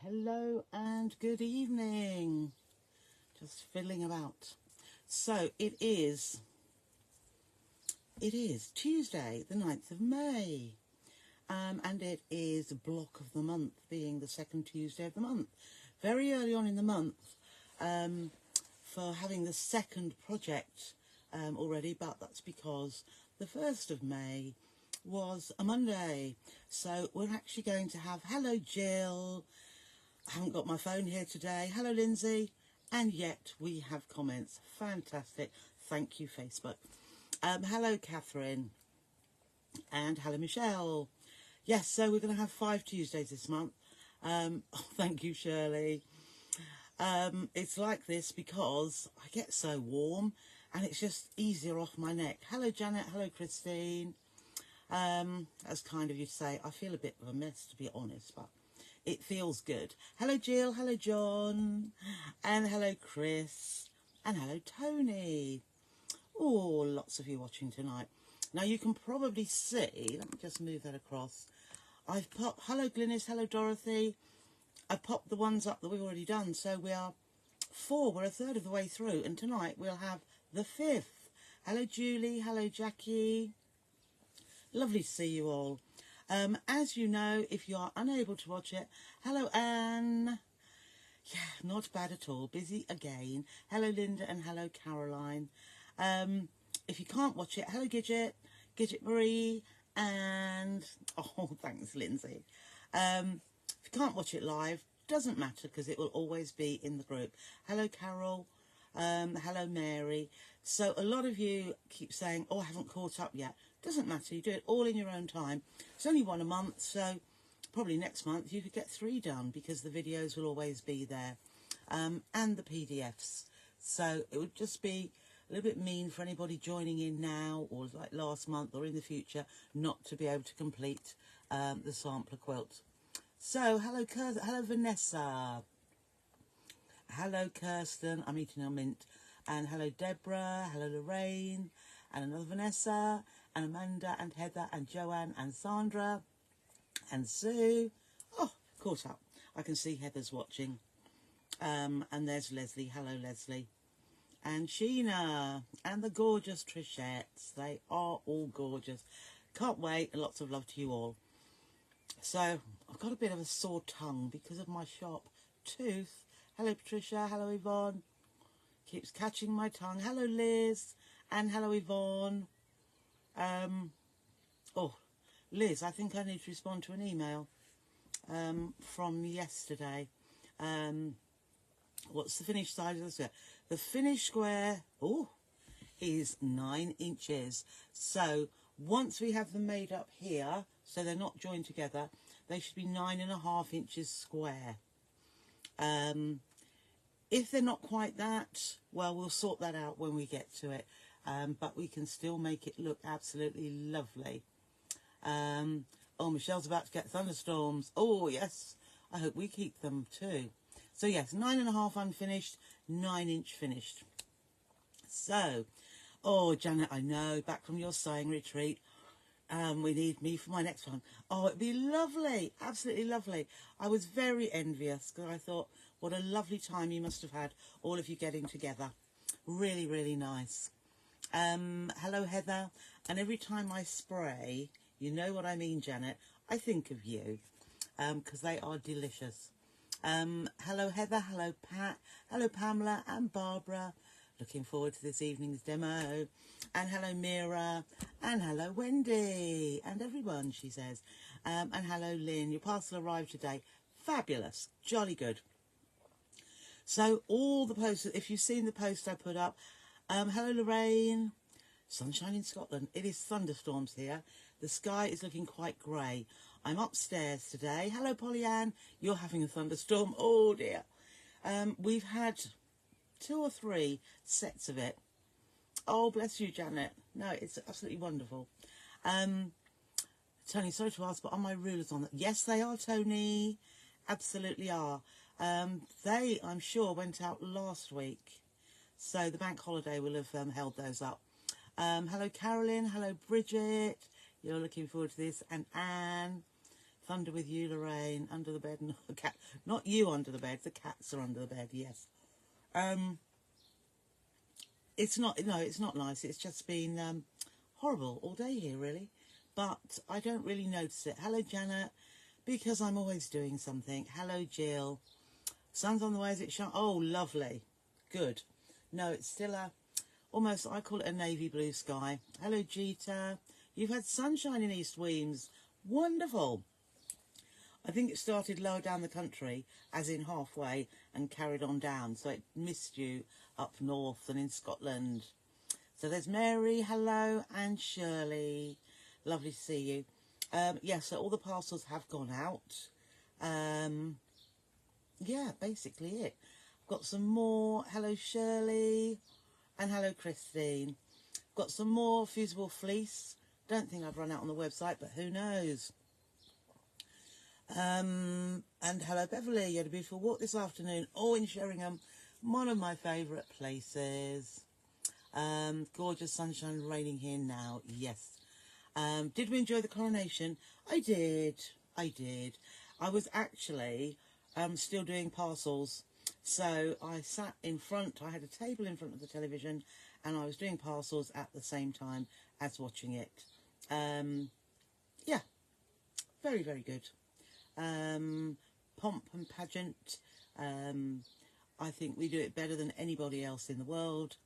Hello and good evening. Just fiddling about. So it is Tuesday the 9th of May, and it is block of the month, being the second Tuesday of the month. Very early on in the month for having the second project already, but that's because the 1st of May was a Monday. So we're actually going to have, hello Jill, I haven't got my phone here today, hello Lindsay, and yet we have comments. Fantastic. Thank you, Facebook. Hello Catherine, and hello Michelle. Yes, so we're going to have 5 Tuesdays this month. Oh, thank you, Shirley. It's like this because I get so warm and it's just easier off my neck. Hello Janet, hello Christine. That's kind of you to say. I feel a bit of a mess, to be honest, but it feels good. Hello Jill, hello John, and hello Chris, and hello Tony. Oh, lots of you watching tonight. Now you can probably see, let me just move that across. I've popped, hello Glynis, hello Dorothy. I've popped the ones up that we've already done, so we are 4, we're a third of the way through, and tonight we'll have the 5th. Hello Julie, hello Jackie. Lovely to see you all. As you know, if you are unable to watch it, hello Anne. Yeah, not bad at all. Busy again. Hello Linda and hello Caroline. If you can't watch it, hello Gidget, Gidget Marie, and oh, thanks Lindsay. If you can't watch it live, doesn't matter because it will always be in the group. Hello Carol. Hello Mary. So a lot of you keep saying, oh, I haven't caught up yet. Doesn't matter, you do it all in your own time. It's only one a month, so probably next month you could get 3 done because the videos will always be there, and the PDFs. So it would just be a little bit mean for anybody joining in now or like last month or in the future not to be able to complete the sampler quilt. So hello Vanessa, hello Kirsten, I'm eating a mint, and hello Deborah, hello Lorraine, and another Vanessa, and Amanda, and Heather, and Joanne, and Sandra, and Sue. Oh, caught up. I can see Heather's watching. And there's Leslie. Hello, Leslie. And Sheena, and the gorgeous Trishettes. They are all gorgeous. Can't wait, and lots of love to you all. So, I've got a bit of a sore tongue because of my sharp tooth. Hello, Patricia. Hello, Yvonne. Keeps catching my tongue. Hello, Liz. And hello, Yvonne. Oh, Liz, I think I need to respond to an email from yesterday. What's the finished size of the square? The finished square, is 9 inches. So once we have them made up here, so they're not joined together, they should be 9.5 inches square. If they're not quite that, well, we'll sort that out when we get to it. But we can still make it look absolutely lovely. Oh, Michelle's about to get thunderstorms. Oh, yes. I hope we keep them too. So, yes, 9.5 unfinished, 9-inch finished. So, oh, Janet, I know, back from your sewing retreat. We need me for my next one. Oh, it'd be lovely. Absolutely lovely. I was very envious because I thought, what a lovely time you must have had, all of you getting together. Really, really nice. Hello, Heather. And every time I spray, you know what I mean, Janet, I think of you, because they are delicious. Hello, Heather. Hello, Pat. Hello, Pamela and Barbara. Looking forward to this evening's demo. And hello, Mira. And hello, Wendy. And everyone, she says. And hello, Lynn. Your parcel arrived today. Fabulous. Jolly good. So all the posts, if you've seen the post I put up, hello, Lorraine. Sunshine in Scotland. It is thunderstorms here. The sky is looking quite grey. I'm upstairs today. Hello, Pollyann. You're having a thunderstorm. Oh, dear. We've had 2 or 3 sets of it. Oh, bless you, Janet. No, it's absolutely wonderful. Tony, sorry to ask, but are my rulers on? Yes, they are, Tony. Absolutely are. They, I'm sure, went out last week. So the bank holiday will have held those up. Hello, Carolyn. Hello, Bridget. You're looking forward to this. And Anne. under with you, Lorraine, under the bed, and the cat. Not you under the bed, the cats are under the bed, yes. It's not, no, it's not nice. It's just been horrible all day here, really. But I don't really notice it. Hello, Janet, because I'm always doing something. Hello, Jill. Sun's on the way, is it shine? Oh, lovely. Good. No, it's still almost, I call it a navy blue sky. Hello, Jeeta. You've had sunshine in East Weems. Wonderful. I think it started lower down the country, as in halfway, and carried on down. So it missed you up north and in Scotland. So there's Mary, hello, and Shirley. Lovely to see you. Yeah, so all the parcels have gone out. Yeah, basically it. I've got some more. Hello, Shirley. And hello, Christine. Got some more fusible fleece. Don't think I've run out on the website, but who knows? And hello, Beverly. You had a beautiful walk this afternoon. Oh, in Sheringham. One of my favourite places. Gorgeous sunshine raining here now. Yes. Did we enjoy the coronation? I did. I was actually still doing parcels. So I sat in front. I had a table in front of the television and I was doing parcels at the same time as watching it. Yeah. Very, very good. Pomp and pageant. I think we do it better than anybody else in the world,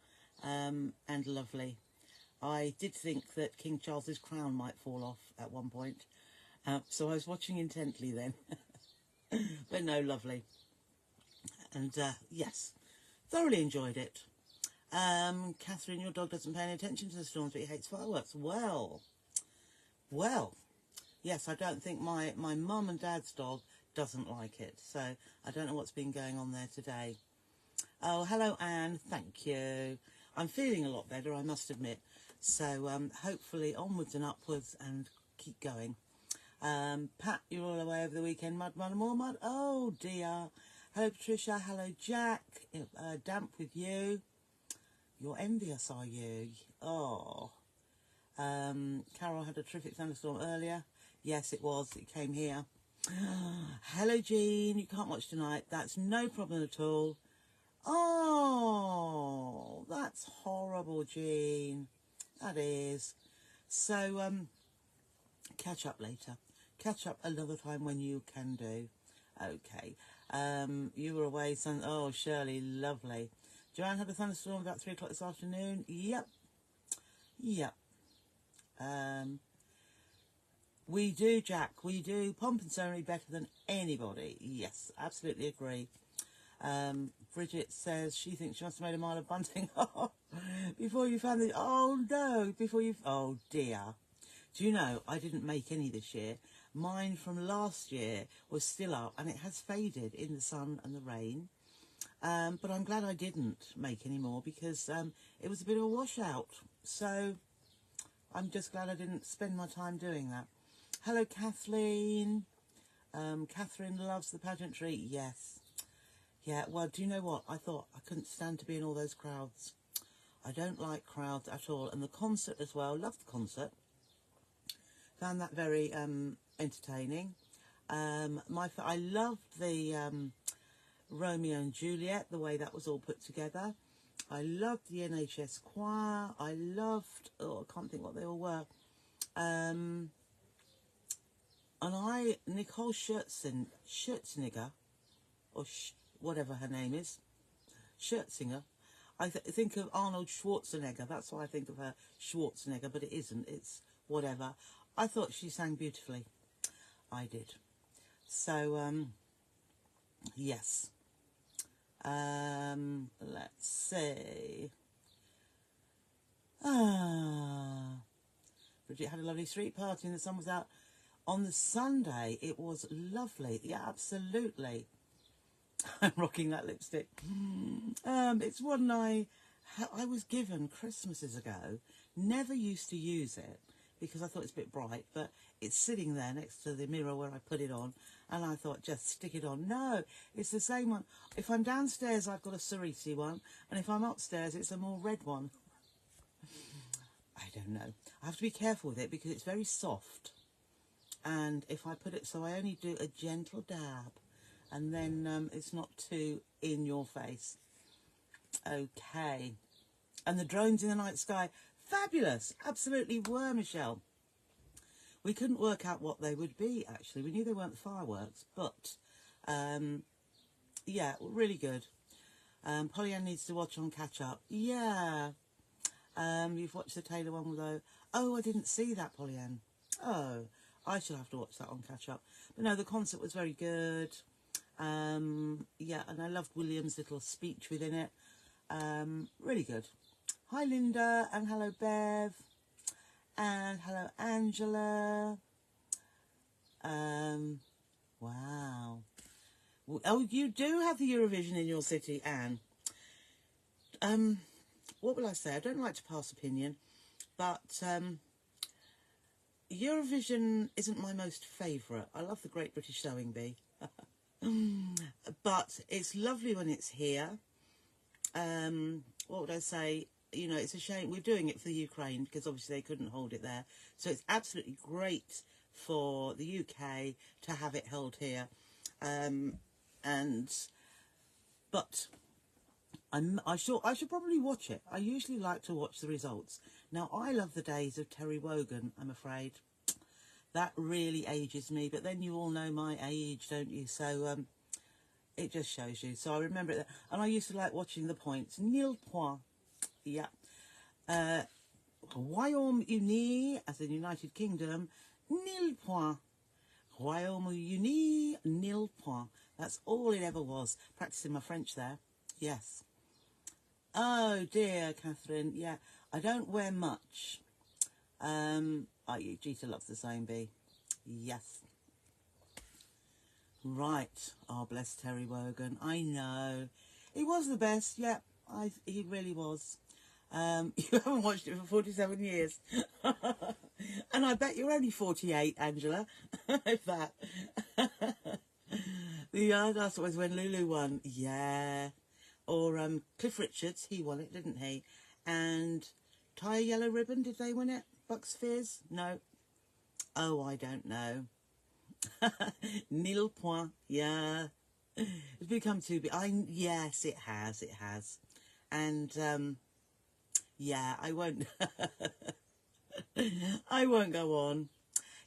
and lovely. I did think that King Charles's crown might fall off at one point, so I was watching intently then. But no, lovely. And yes, thoroughly enjoyed it. Catherine, your dog doesn't pay any attention to the storms, but he hates fireworks. Well, yes, I don't think my mum and dad's dog doesn't like it, so I don't know what's been going on there today. Oh, hello, Anne. Thank you. I'm feeling a lot better, I must admit. So hopefully onwards and upwards and keep going. Pat, you're all away over the weekend. Mud, and more mud. Oh, dear. Hello, Patricia. Hello, Jack. Damp with you. You're envious, are you? Oh. Carol had a terrific thunderstorm earlier. Yes, it was. It came here. Hello, Jean. You can't watch tonight. That's no problem at all. Oh, that's horrible, Jean. That is. So, catch up later. Catch up another time when you can do. Okay. You were away, son. Oh, Shirley, lovely. Joanne had a thunderstorm about 3 o'clock this afternoon. Yep. We do, Jack. We do pomp and ceremony better than anybody. Yes, absolutely agree. Bridget says she thinks she must have made a mile of bunting before you found the... Oh, no. Oh, dear. Do you know, I didn't make any this year. Mine from last year was still up, and it has faded in the sun and the rain. But I'm glad I didn't make any more, because it was a bit of a washout. So I'm just glad I didn't spend my time doing that. Hello, Kathleen. Catherine loves the pageantry. Yes. Yeah, well, do you know what? I thought I couldn't stand to be in all those crowds. I don't like crowds at all. And the concert as well. Loved the concert. Found that very entertaining. I loved the Romeo and Juliet, the way that was all put together. I loved the NHS choir. I loved... Oh, I can't think what they all were. And Nicole Scherzinger, or whatever her name is, Scherzinger, I think of Arnold Schwarzenegger. That's why I think of her, Schwarzenegger, but it isn't. It's whatever. I thought she sang beautifully. I did. So, yes. Let's see. Bridget had a lovely street party and the sun was out. On the Sunday, it was lovely. Yeah, absolutely. I'm rocking that lipstick. It's one I was given Christmases ago. Never used to use it because I thought it's a bit bright, but it's sitting there next to the mirror where I put it on, and I thought, just stick it on. No, it's the same one. If I'm downstairs, I've got a cerise one, and if I'm upstairs, it's a more red one. I don't know. I have to be careful with it because it's very soft. And if I put it, so I only do a gentle dab, and then it's not too in your face. Okay. And the drones in the night sky, fabulous, absolutely were, Michelle. We couldn't work out what they would be, actually. We knew they weren't fireworks, but yeah, really good. Pollyann needs to watch on catch up. Yeah. You've watched the Taylor one though. Oh, I didn't see that, Pollyann. Oh, I shall have to watch that on catch up. But no, the concert was very good. Yeah, and I loved William's little speech within it. Really good. Hi, Linda, and hello, Bev, and hello, Angela. Wow. Oh, you do have the Eurovision in your city, Anne. What will I say? I don't like to pass opinion, but Eurovision isn't my most favourite. I love the Great British Sewing Bee. But it's lovely when it's here. What would I say? You know, it's a shame. We're doing it for the Ukraine because obviously they couldn't hold it there. So it's absolutely great for the UK to have it held here. But I should probably watch it. I usually like to watch the results. Now, I love the days of Terry Wogan, I'm afraid. That really ages me, but then you all know my age, don't you? So it just shows you. So I remember it. And I used to like watching the points. Nil point. Yeah. Royaume-Uni, as in United Kingdom, nil point. Royaume-Uni, nil point. That's all it ever was. Practicing my French there. Yes. Oh dear, Catherine. Yeah, I don't wear much. Gita loves the same bee. Yes. Right. Oh, bless Terry Wogan. I know. He was the best. Yeah, he really was. You haven't watched it for 47 years. And I bet you're only 48, Angela. If that. The last was when Lulu won. Yeah. Or Cliff Richards, he won it, didn't he? And Tie a Yellow Ribbon, did they win it? Bucks Fizz? No. Oh, I don't know. Nil point, yeah. It's become too big. Yes, it has. And yeah, I won't. I won't go on.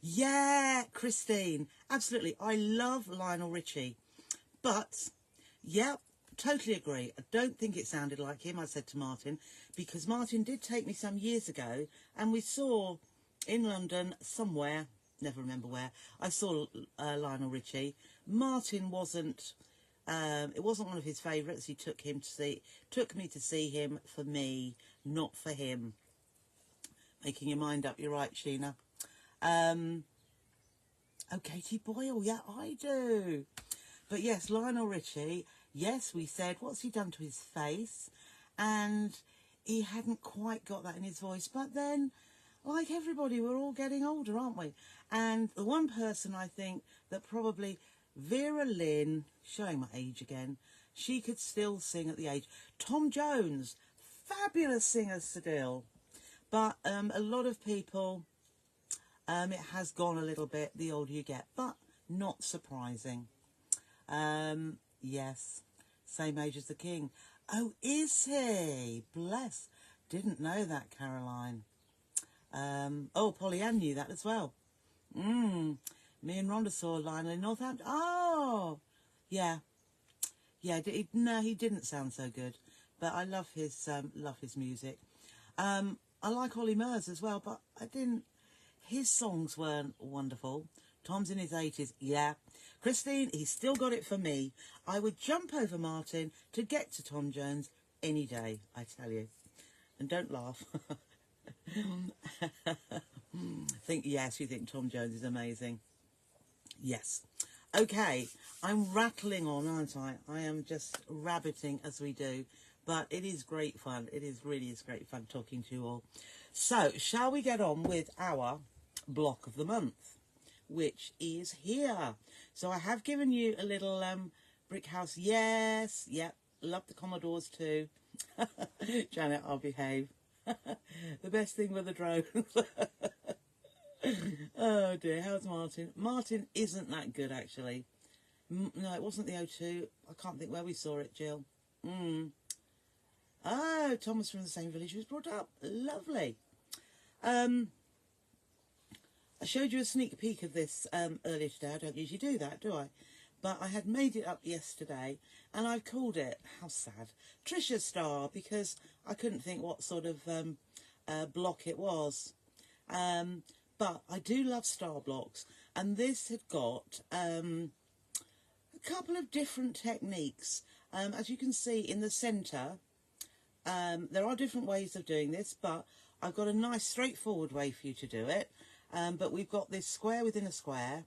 Yeah, Christine, absolutely. I love Lionel Richie, but yeah. Totally agree. I don't think it sounded like him, I said to Martin, because Martin did take me some years ago and we saw in London somewhere, never remember where, I saw Lionel Richie. Martin wasn't, it wasn't one of his favourites. He took me to see him for me, not for him. Making your mind up, you're right, Sheena. Oh, Katie Boyle, yeah, I do. But yes, Lionel Richie, yes, we said, what's he done to his face? And he hadn't quite got that in his voice. But then, like everybody, we're all getting older, aren't we? And the one person I think that probably, Vera Lynn, showing my age again, she could still sing at the age. Tom Jones, fabulous singer still. But a lot of people, it has gone a little bit the older you get, but not surprising. Yes, same age as the King. Oh, is he? Bless. Didn't know that, Caroline. Oh, Pollyann knew that as well. Me and Rhonda saw Lionel in Northampton. Oh, yeah. Yeah, no, he didn't sound so good. But I love his music. I like Ollie Murs as well, but his songs weren't wonderful. Tom's in his 80s, yeah. Christine, he's still got it for me. I would jump over Martin to get to Tom Jones any day, I tell you. And don't laugh. You think Tom Jones is amazing. Yes. Okay, I'm rattling on, aren't I? I am just rabbiting as we do. But it is great fun. It really is great fun talking to you all. So, shall we get on with our block of the month, which is here. So I have given you a little brick house. Yes, yep, love the Commodores too. Janet, I'll behave. The best thing with the drones. Oh dear, how's Martin? Martin isn't that good, actually. No, it wasn't the O2. I can't think where we saw it, Jill. Oh, Thomas from the same village who was brought up. Lovely. I showed you a sneak peek of this earlier today. I don't usually do that, do I? But I had made it up yesterday, and I've called it, how sad, Trisha's Star, because I couldn't think what sort of block it was. But I do love star blocks, and this had got a couple of different techniques. As you can see in the centre, there are different ways of doing this, but I've got a nice straightforward way for you to do it. But we've got this square within a square,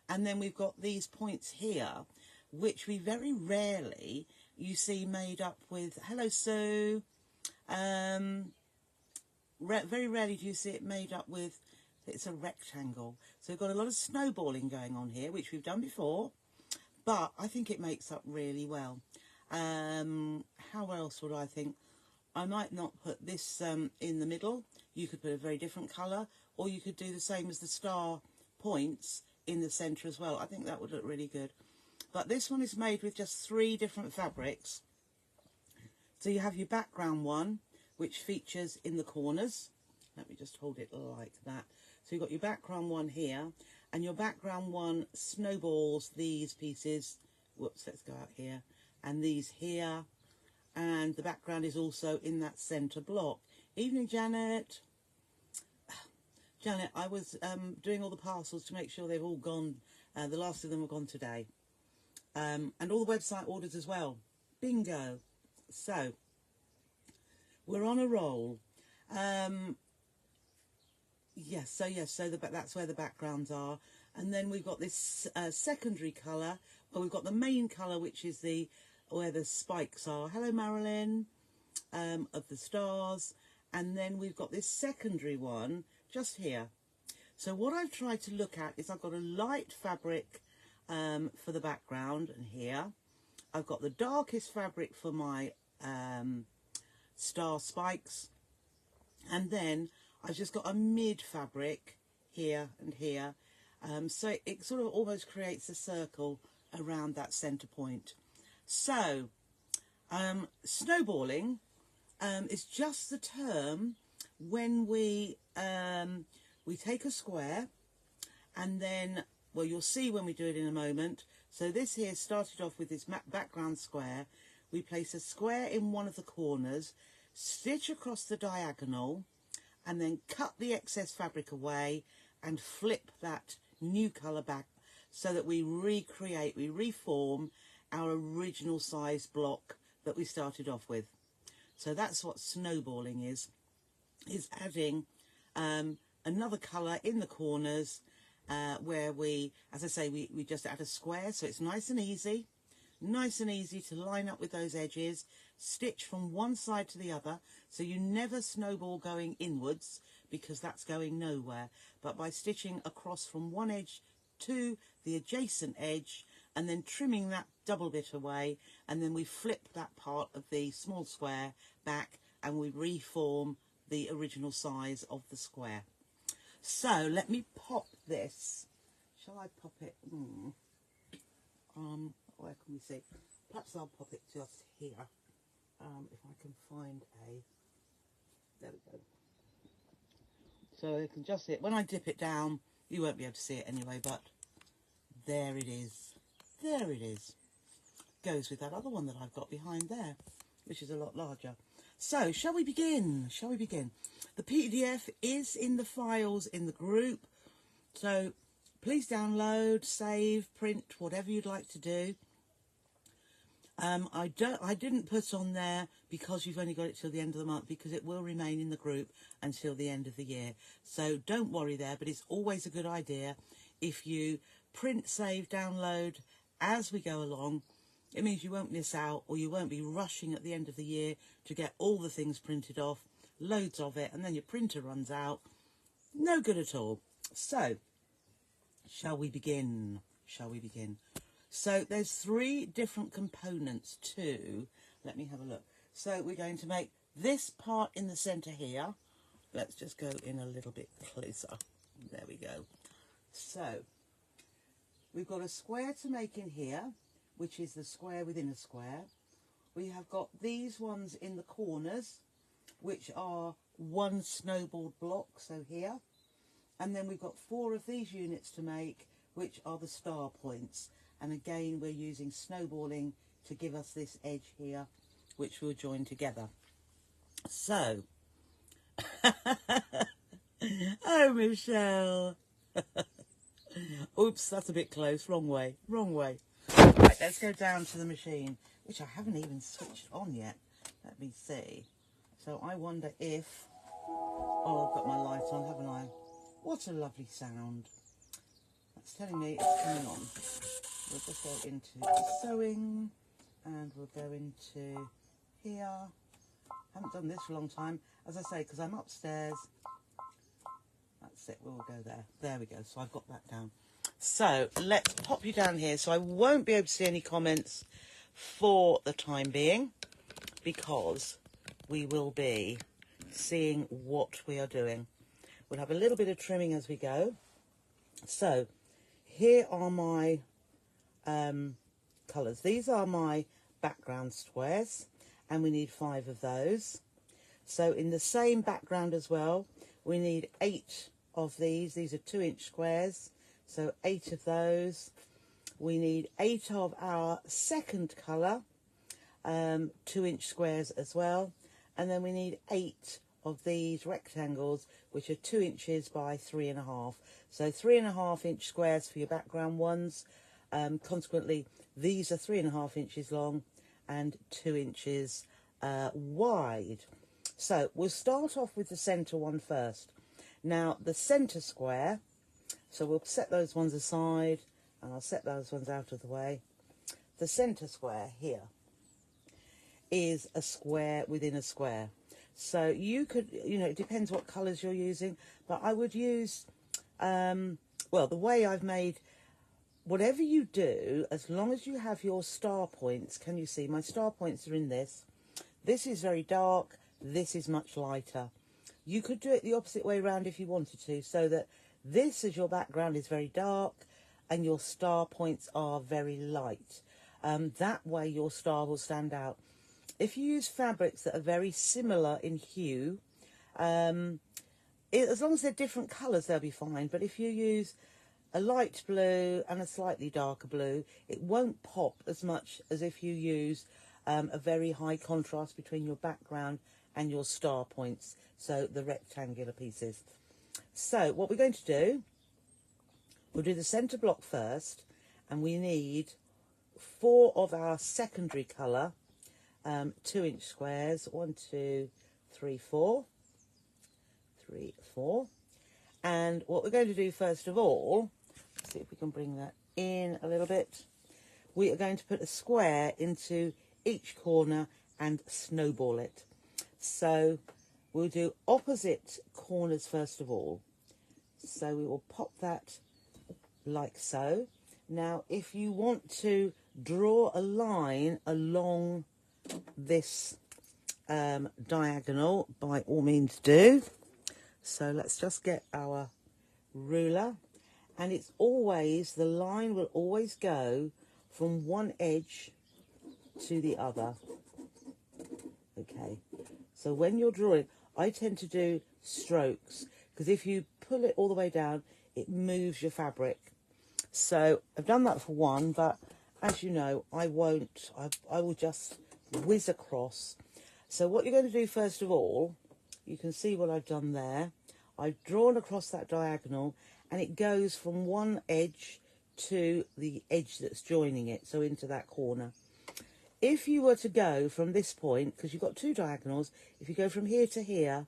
and then we've got these points here, which we very rarely you see made up with, hello Sue, very rarely do you see it made up with, it's a rectangle. So we've got a lot of snowballing going on here, which we've done before, but I think it makes up really well. How else would I think? I might not put this in the middle. You could put a very different colour, or you could do the same as the star points in the centre as well. I think that would look really good. But this one is made with just 3 different fabrics. So you have your background one, which features in the corners. Let me just hold it like that. So you've got your background one here, and your background one snowballs these pieces. Whoops, let's go out here. And these here. And the background is also in that centre block. Evening, Janet. Janet, I was doing all the parcels to make sure they've all gone. The last of them have gone today. And all the website orders as well. Bingo. So, we're on a roll. Yes, so that's where the backgrounds are. And then we've got this secondary colour. Well, we've got the main colour, which is where the spikes are. Hello, Marilyn, of the stars. And then we've got this secondary one just here. So what I've tried to look at is I've got a light fabric for the background, and here I've got the darkest fabric for my star spikes, and then I've just got a mid fabric here and here, so it sort of almost creates a circle around that centre point. So snowballing is just the term when we take a square, and then, well, you'll see when we do it in a moment. So this here started off with this background square. We place a square in one of the corners, stitch across the diagonal, and then cut the excess fabric away and flip that new colour back, so that we reform our original size block that we started off with. So that's what snowballing is adding another colour in the corners, where we, as I say, we just add a square, so it's nice and easy to line up with those edges, stitch from one side to the other, so you never snowball going inwards, because that's going nowhere, but by stitching across from one edge to the adjacent edge, and then trimming that double bit away, and then we flip that part of the small square back, and we reform the original size of the square. So let me pop this. Shall I pop it? Where can we see? Perhaps I'll pop it just here. If I can find there we go. So you can just see it. When I dip it down, you won't be able to see it anyway, but there it is. There it is. Goes with that other one that I've got behind there, which is a lot larger. So, shall we begin? Shall we begin? The PDF is in the files in the group, so please download, save, print, whatever you'd like to do. I didn't put on there because you've only got it till the end of the month, because it will remain in the group until the end of the year. So don't worry there, but it's always a good idea if you print, save, download as we go along. It means you won't miss out, or you won't be rushing at the end of the year to get all the things printed off, loads of it, and then your printer runs out. No good at all. So, shall we begin? Shall we begin? So, there's 3 different components to, let me have a look. So, we're going to make this part in the centre here. Let's just go in a little bit closer. There we go. So we've got a square to make in here, which is the square within a square. We have got these ones in the corners, which are one snowballed block, so here. And then we've got 4 of these units to make, which are the star points. And again, we're using snowballing to give us this edge here, which we'll join together. So, oh, Michelle. Oops, that's a bit close. Wrong way, wrong way. Right, let's go down to the machine, which I haven't even switched on yet. Let me see. So I wonder if... Oh, I've got my light on, haven't I? What a lovely sound. That's telling me it's coming on. We'll just go into sewing, and we'll go into here. Haven't done this for a long time, as I say, because I'm upstairs. That's it, we'll go there. There we go, so I've got that down. So let's pop you down here. So I won't be able to see any comments for the time being, because we will be seeing what we are doing. We'll have a little bit of trimming as we go. So here are my colours. These are my background squares, and we need 5 of those. So in the same background as well, we need 8 of these. These are 2-inch squares, so 8 of those. We need 8 of our second colour, 2-inch squares as well. And then we need 8 of these rectangles, which are 2 inches by 3.5. So 3.5-inch squares for your background ones. Consequently, these are 3.5 inches long and 2 inches wide. So we'll start off with the centre one first. Now the centre square, so we'll set those ones aside, and I'll set those ones out of the way. The centre square here is a square within a square. So you could, you know, it depends what colours you're using, but I would use, well, the way I've made, whatever you do, as long as you have your star points, can you see? My star points are in this. This is very dark, this is much lighter. You could do it the opposite way around if you wanted to, so that this as your background is very dark and your star points are very light. That way your star will stand out. If you use fabrics that are very similar in hue, as long as they're different colours, they'll be fine. But if you use a light blue and a slightly darker blue, it won't pop as much as if you use a very high contrast between your background and your star points, so the rectangular pieces. So what we're going to do, we'll do the centre block first, and we need 4 of our secondary colour, 2-inch squares, 1, 2, 3, 4, 3, 4. And what we're going to do first of all, let's see if we can bring that in a little bit. We are going to put a square into each corner and snowball it. So we'll do opposite corners first of all. So we will pop that like so. Now if you want to draw a line along this diagonal, by all means do. So let's just get our ruler, and it's always, the line will always go from one edge to the other. Okay, so when you're drawing, I tend to do strokes, because if you pull it all the way down, it moves your fabric. So I've done that for one, but as you know, I won't. I will just whiz across. So what you're going to do first of all, you can see what I've done there. I've drawn across that diagonal, and it goes from one edge to the edge that's joining it, so into that corner. If you were to go from this point, because you've got 2 diagonals, if you go from here to here,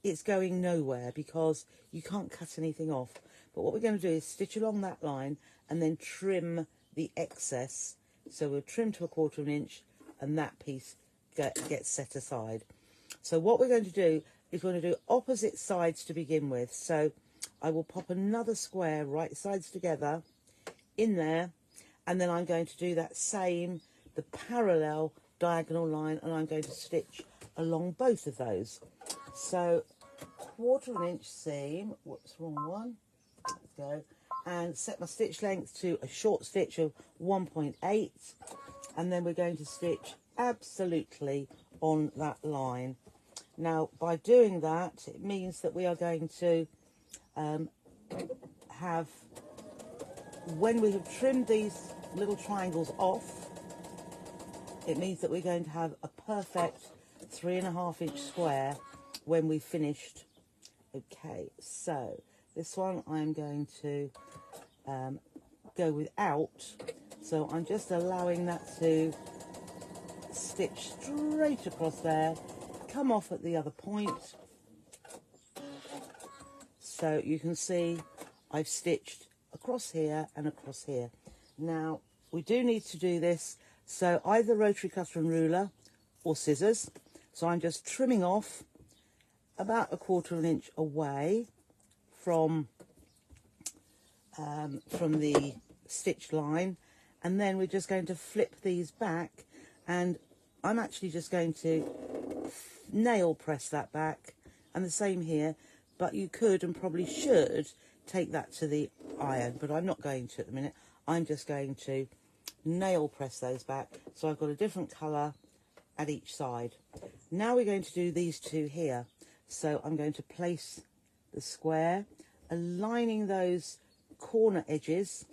it's going nowhere because you can't cut anything off. But what we're going to do is stitch along that line and then trim the excess. So we'll trim to 1/4 inch, and that piece gets set aside. So what we're going to do is we're going to do opposite sides to begin with. So I will pop another square right sides together in there, and then I'm going to do that same, the parallel diagonal line, and I'm going to stitch along both of those. So 1/4 inch seam, whoops, wrong one, let's go, and set my stitch length to a short stitch of 1.8, and then we're going to stitch absolutely on that line. Now, by doing that, it means that we are going to have, when we have trimmed these little triangles off, it means that we're going to have a perfect 3.5 inch square when we've finished. Okay, so this one I'm going to go without, so I'm just allowing that to stitch straight across there, come off at the other point. So you can see I've stitched across here and across here. Now we do need to do this, so either rotary cutter and ruler or scissors. So I'm just trimming off about 1/4 inch away from the stitch line, and then we're just going to flip these back, and I'm actually just going to nail press that back, and the same here, but you could and probably should take that to the iron, but I'm not going to at the minute. I'm just going to nail press those back, so I've got a different colour at each side. Now we're going to do these two here, so I'm going to place the square, aligning those corner edges,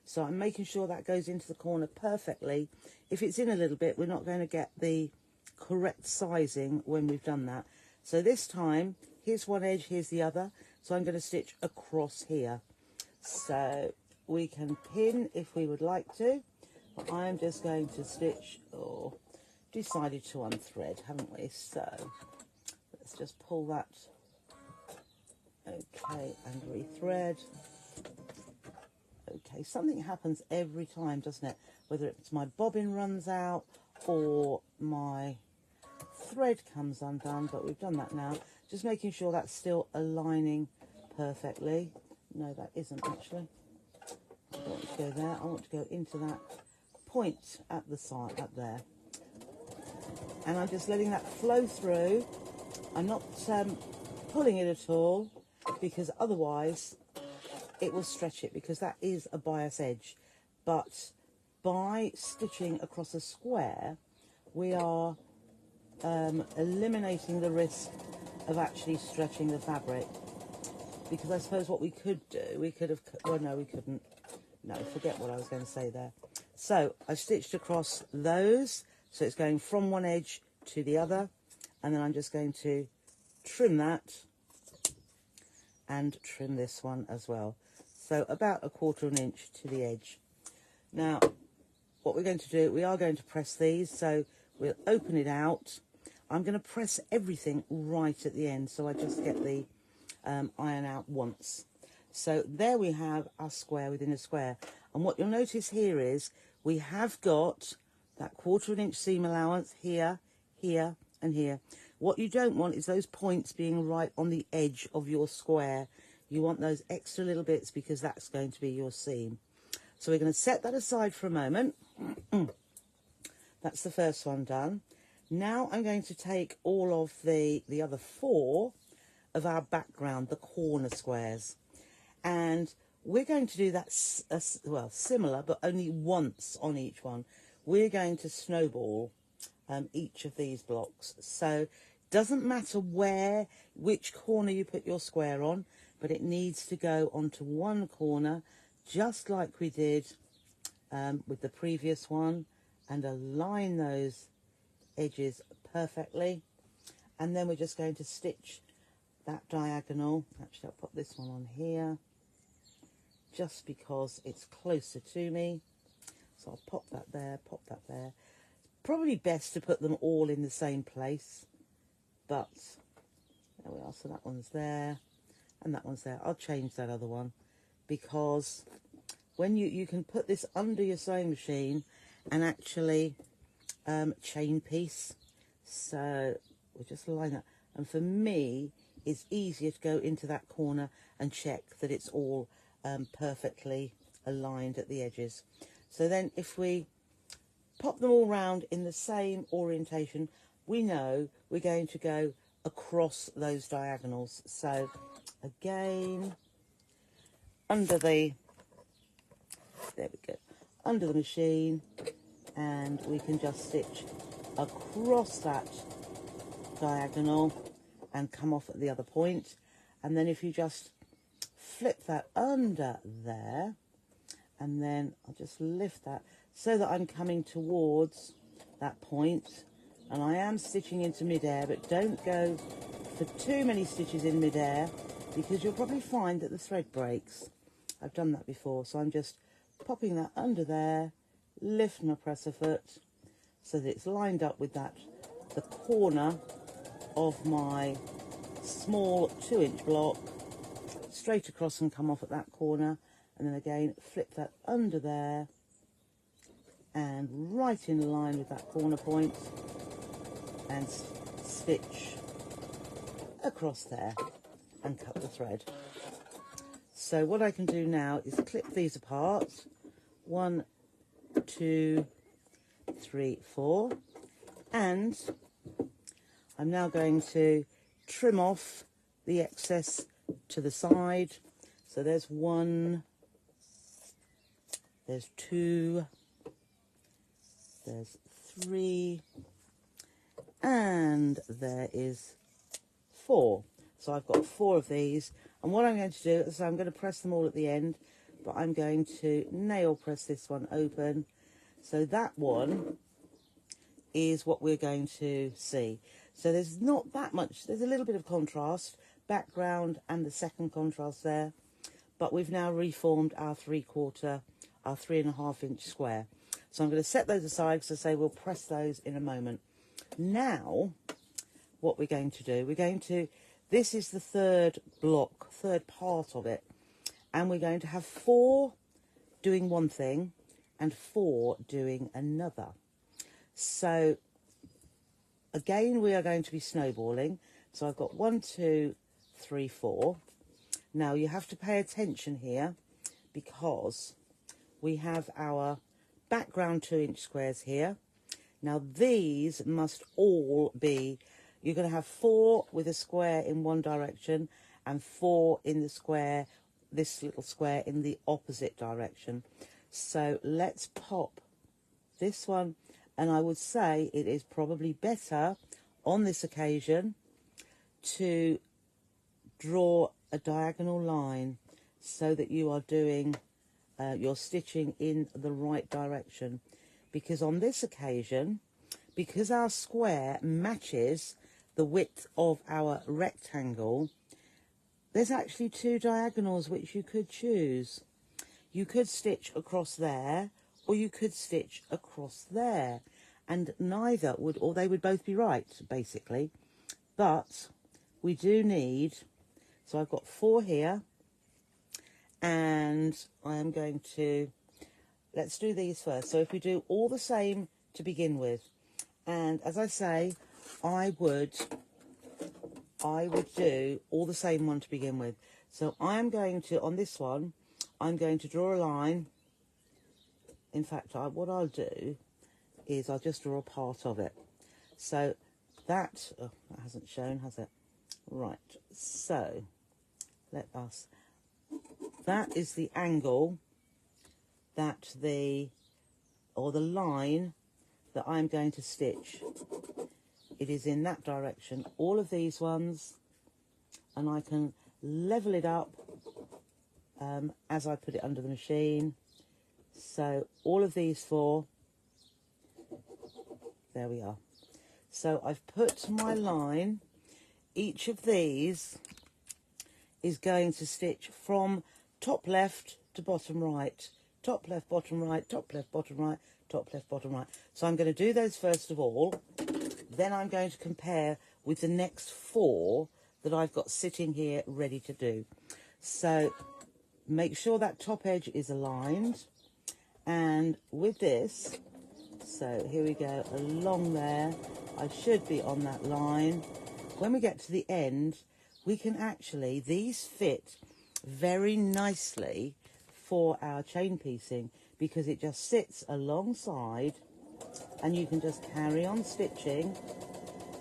so I'm making sure that goes into the corner perfectly. If it's in a little bit, we're not going to get the correct sizing when we've done that. So this time, here's one edge, here's the other, so I'm going to stitch across here. So we can pin if we would like to, but I'm just going to stitch, or decided to unthread, haven't we? So let's just pull that, okay, and rethread. Okay, something happens every time, doesn't it? Whether it's my bobbin runs out or my thread comes undone, but we've done that now. Just making sure that's still aligning perfectly. No, that isn't actually. I don't want to go there. I want to go into that point at the side, up there. And I'm just letting that flow through. I'm not pulling it at all, because otherwise it will stretch it, because that is a bias edge. But by stitching across a square, we are eliminating the risk of actually stretching the fabric. Because I suppose what we could do, we could have, well no, we couldn't. No, forget what I was going to say there. So I've stitched across those, so it's going from one edge to the other, and then I'm just going to trim that and trim this one as well. So about 1/4 inch to the edge. Now, what we're going to do, we are going to press these, so we'll open it out. I'm going to press everything right at the end, so I just get the iron out once. So there we have our square within a square. And what you'll notice here is we have got that 1/4 inch seam allowance here, here, and here. What you don't want is those points being right on the edge of your square. You want those extra little bits, because that's going to be your seam. So we're going to set that aside for a moment. That's the first one done. Now I'm going to take all of the other 4 of our background, the corner squares, and we're going to do that, well, similar, but only once on each one. We're going to snowball each of these blocks. So doesn't matter which corner you put your square on, but it needs to go onto one corner, just like we did with the previous one, and align those edges perfectly. And then we're just going to stitch that diagonal. Actually, I'll put this one on here, just because it's closer to me. So I'll pop that there, pop that there. Probably best to put them all in the same place, but there we are. So that one's there, and that one's there. I'll change that other one, because when you can put this under your sewing machine and actually chain piece. So we'll just line that, and for me it's easier to go into that corner and check that it's all perfectly aligned at the edges. So then if we pop them all round in the same orientation, we know we're going to go across those diagonals. So again, under the, there we go, under the machine, and we can just stitch across that diagonal and come off at the other point. And then if you just flip that under there, and then I'll just lift that so that I'm coming towards that point, and I am stitching into mid-air, but don't go for too many stitches in mid-air because you'll probably find that the thread breaks. I've done that before, so I'm just popping that under there, lift my presser foot so that it's lined up with that, the corner of my small 2-inch block, straight across and come off at that corner, and then again flip that under there and right in line with that corner point and stitch across there and cut the thread. So what I can do now is clip these apart, 1, 2, 3, 4, and I'm now going to trim off the excess to the side. So there's 1, there's 2, there's 3, and there is 4. So I've got 4 of these, and what I'm going to do is I'm going to press them all at the end, but I'm going to nail press this one open. So that one is what we're going to see. So there's not that much, there's a little bit of contrast, background and the second contrast there, but we've now reformed our 3/4, our 3.5 inch square. So I'm going to set those aside because I say we'll press those in a moment. Now, what we're going to do, this is the third block, third part of it, and we're going to have 4 doing one thing and 4 doing another. So again, we are going to be snowballing. So I've got 1, 2, 3, 4. Now you have to pay attention here because we have our background 2-inch squares here. Now these must all be, you're going to have 4 with a square in one direction and 4 in the square, this little square in the opposite direction. So let's pop this one, and I would say it is probably better on this occasion to draw a diagonal line so that you are doing your stitching in the right direction, because on this occasion, because our square matches the width of our rectangle, there's actually 2 diagonals which you could choose. You could stitch across there, or you could stitch across there, and neither would, or they would both be right basically. But we do need, so I've got 4 here, and I am going to, let's do these first. So if we do all the same to begin with, and as I say, I would do all the same one to begin with. So I'm going to, on this one, I'm going to draw a line. In fact, what I'll do is I'll just draw a part of it. So that, oh, that hasn't shown, has it? Right, so let us, that is the angle that the line that I'm going to stitch. It is in that direction, all of these ones, and I can level it up as I put it under the machine. So all of these 4, there we are. So I've put my line. Each of these is going to stitch from top left to bottom right, top left, bottom right, top left, bottom right, top left, bottom right. So I'm going to do those first of all. Then I'm going to compare with the next 4 that I've got sitting here ready to do. So make sure that top edge is aligned. And with this, so here we go, along there, I should be on that line. When we get to the end, we can actually, these fit very nicely for our chain piecing because it just sits alongside and you can just carry on stitching.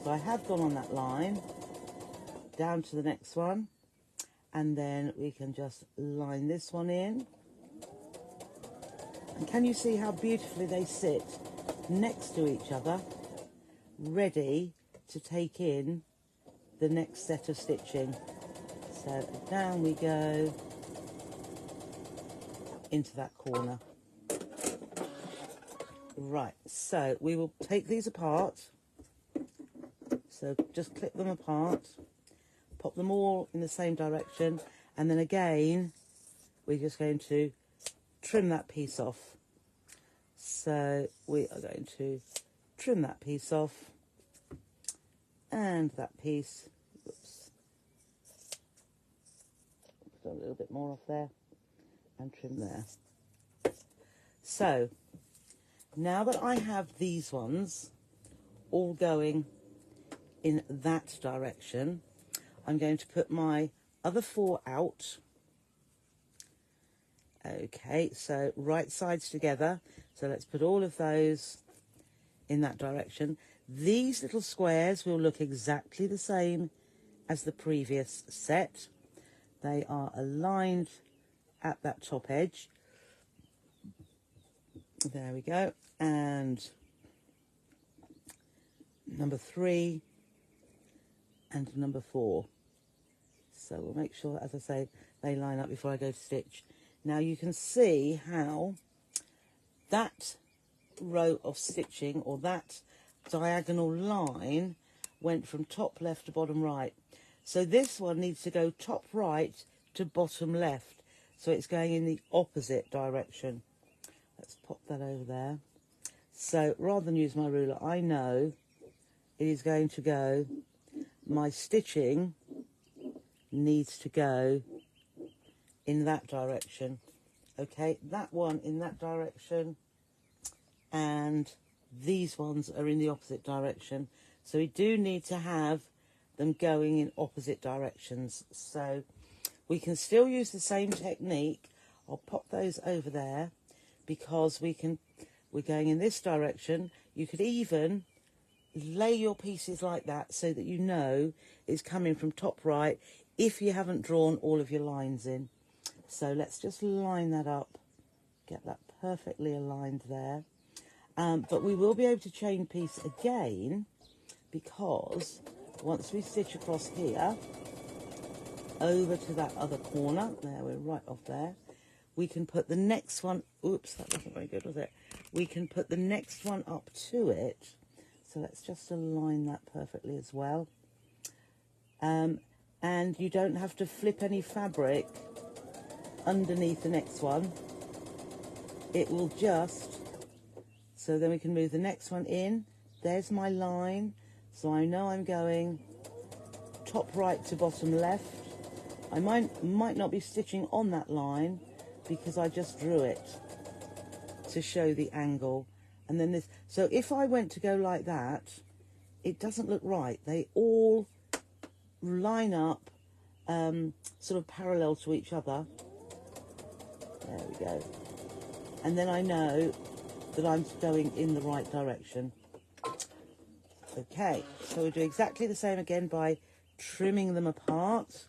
So I have gone on that line, down to the next one, and then we can just line this one in. And can you see how beautifully they sit next to each other, ready to take in the next set of stitching? So down we go into that corner. Right, so we will take these apart. So just clip them apart, pop them all in the same direction, and then again we're just going to trim that piece off. So we are going to trim that piece off, and that piece, oops, put a little bit more off there, and trim there. So now that I have these ones all going in that direction, I'm going to put my other 4 out. Okay, so right sides together. So let's put all of those in that direction. These little squares will look exactly the same as the previous set. They are aligned at that top edge. There we go. And number 3 and number 4. So we'll make sure, as I say, they line up before I go to stitch. Now you can see how that row of stitching, or that diagonal line, went from top left to bottom right. So this one needs to go top right to bottom left. So it's going in the opposite direction. Let's pop that over there. So rather than use my ruler, I know it is going to go, my stitching needs to go in that direction. Okay, that one in that direction, and these ones are in the opposite direction. So we do need to have them going in opposite directions. So we can still use the same technique. I'll pop those over there because we're going in this direction. You could even lay your pieces like that so that you know it's coming from top right if you haven't drawn all of your lines in. So let's just line that up, get that perfectly aligned there. But we will be able to chain piece again, because once we stitch across here over to that other corner, there, we're right off there, we can put the next one, oops, that wasn't very good, was it? We can put the next one up to it. So let's just align that perfectly as well. And you don't have to flip any fabric underneath the next one. It will just, so then we can move the next one in. There's my line, so I know I'm going top right to bottom left. I might not be stitching on that line because I just drew it to show the angle. And then this, so if I went to go like that, it doesn't look right. They all line up sort of parallel to each other. There we go. And then I know that I'm going in the right direction. Okay, so we'll do exactly the same again by trimming them apart.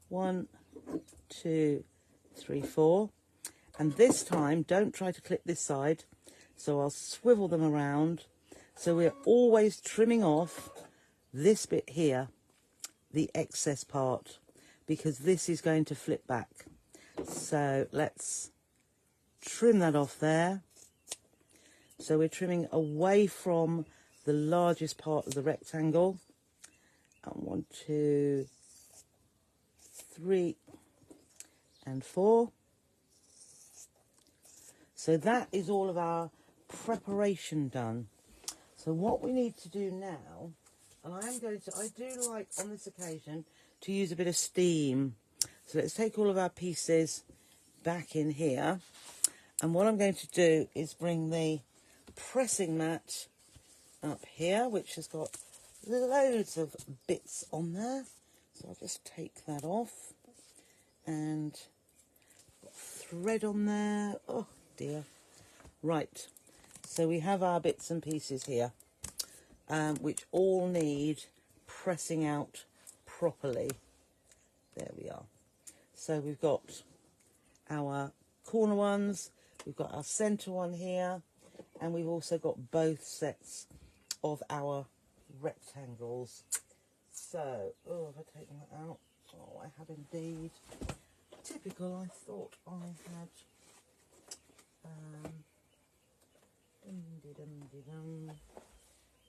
1, 2, 3, 4. And this time, don't try to clip this side. So I'll swivel them around. So we're always trimming off this bit here, the excess part, because this is going to flip back. So let's trim that off there. So we're trimming away from the largest part of the rectangle. And 1, 2, 3, and 4. So that is all of our preparation done. So what we need to do now, and I do like on this occasion to use a bit of steam. So let's take all of our pieces back in here. And what I'm going to do is bring the pressing mat up here, which has got loads of bits on there. So I'll just take that off. And got thread on there. Oh dear. Right. So we have our bits and pieces here, which all need pressing out properly. There we are. So we've got our corner ones, we've got our centre one here, and we've also got both sets of our rectangles. So, oh, have I taken that out? Oh, I have indeed. Typical, I thought I had.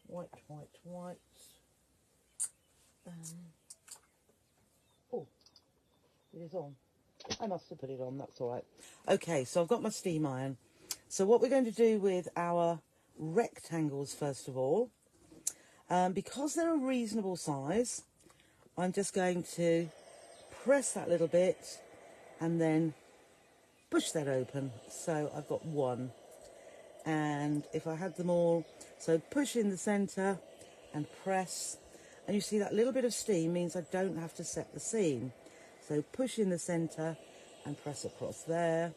White, white, white. Oh, it is on. I must have put it on, that's all right. Okay, so I've got my steam iron. So what we're going to do with our rectangles, first of all, because they're a reasonable size, I'm just going to press that little bit and then push that open. So I've got one. And if I had them all, so push in the centre and press. And you see that little bit of steam means I don't have to set the seam. So push in the centre and press across there.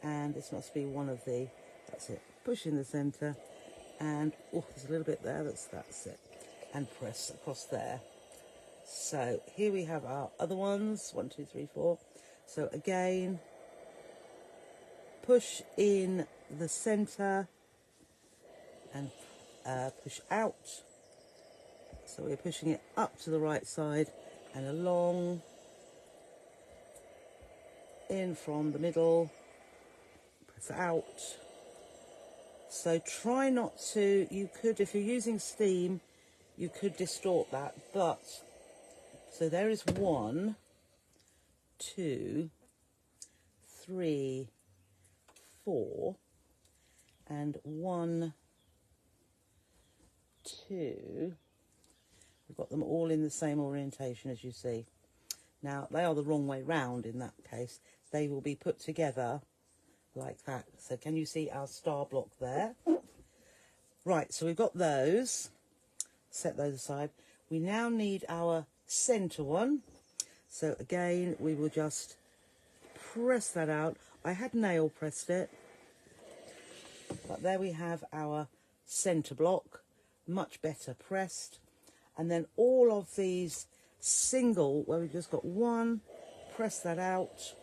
And this must be one of the, that's it, push in the centre. And, oh, there's a little bit there, that's it. And press across there. So here we have our other ones, 1, 2, 3, 4. So again, push in the centre and push out. So we're pushing it up to the right side and along, in from the middle, press out. So try not to, you could, if you're using steam, you could distort that, but, so there is 1, 2, 3, 4, and 1, 2. We've got them all in the same orientation, as you see. Now, they are the wrong way round in that case. They will be put together like that. So can you see our star block there? Right, so we've got those. Set those aside. We now need our centre one. So again, we will just press that out. I had nail pressed it. But there we have our centre block. Much better pressed. And then all of these single, where we've just got 1, press that out,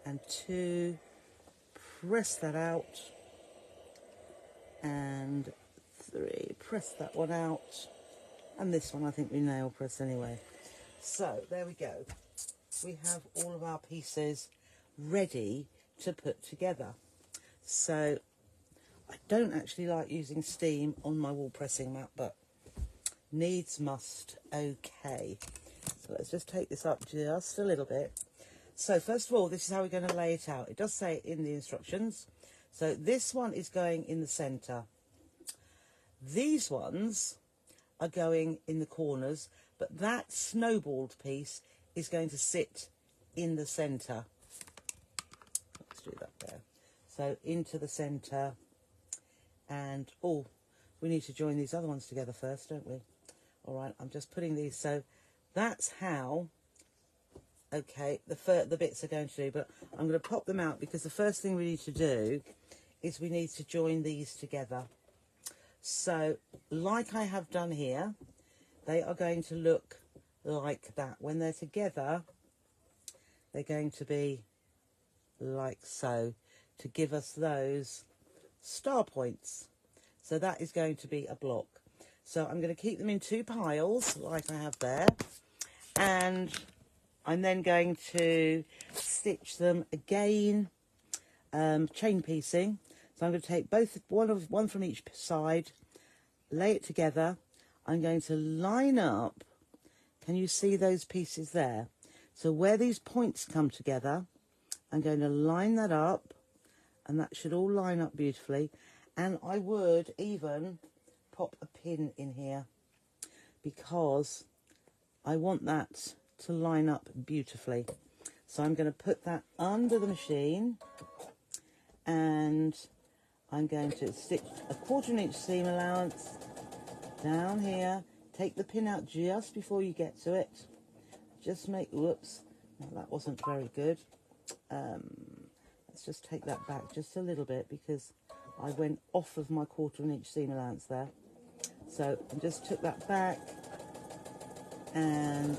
and 2, press that out, and 3, press that one out, and this one I think we nail press anyway. So there we go. We have all of our pieces ready to put together. So I don't actually like using steam on my wall pressing mat, but needs must. Okay, so let's just take this up just a little bit. So first of all, this is how we're going to lay it out. It does say in the instructions. So this one is going in the centre. These ones are going in the corners, but that snowballed piece is going to sit in the centre. Let's do that there. So into the centre, and oh, we need to join these other ones together first, don't we? All right, I'm just putting these, so that's how, okay, the bits are going to do, but I'm going to pop them out because the first thing we need to do is we need to join these together. So, like I have done here, they are going to look like that. When they're together, they're going to be like so, to give us those star points. So that is going to be a block. So I'm going to keep them in 2 piles, like I have there. And I'm then going to stitch them again, chain piecing. So I'm going to take one from each side, lay it together. I'm going to line up. Can you see those pieces there? So where these points come together, I'm going to line that up, and that should all line up beautifully. And I would even pop a pin in here because I want that to line up beautifully. So I'm going to put that under the machine, and I'm going to stitch a 1/4 inch seam allowance down here. Take the pin out just before you get to it. Just make, whoops, no, that wasn't very good. Let's just take that back just a little bit because I went off of my 1/4 inch seam allowance there. So I just took that back And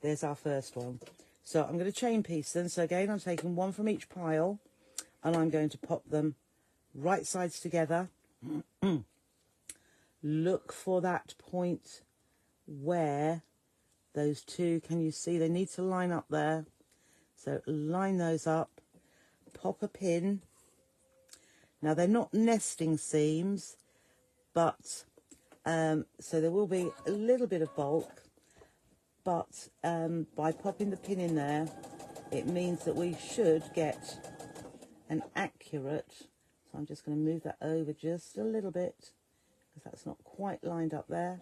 there's our first one. So I'm going to chain piece them. So again, I'm taking one from each pile and I'm going to pop them right sides together. Look for that point where those two, can you see, they need to line up there. So line those up, pop a pin. Now they're not nesting seams, but so there will be a little bit of bulk, but by popping the pin in there, it means that we should get an accurate, so I'm just going to move that over just a little bit, because that's not quite lined up there.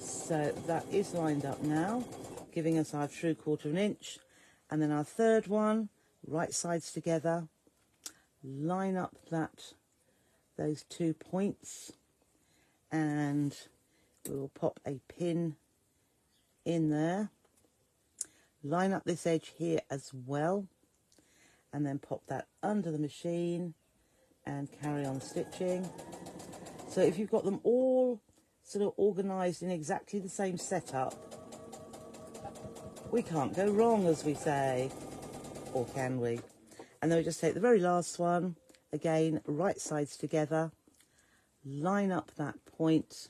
So that is lined up now, giving us our true 1/4 inch. And then our third one, right sides together, line up those 2 points, and we will pop a pin in there. Line up this edge here as well, and then pop that under the machine and carry on stitching. So if you've got them all sort of organised in exactly the same setup, we can't go wrong, as we say, or can we? And then we just take the very last one, again, right sides together, line up that point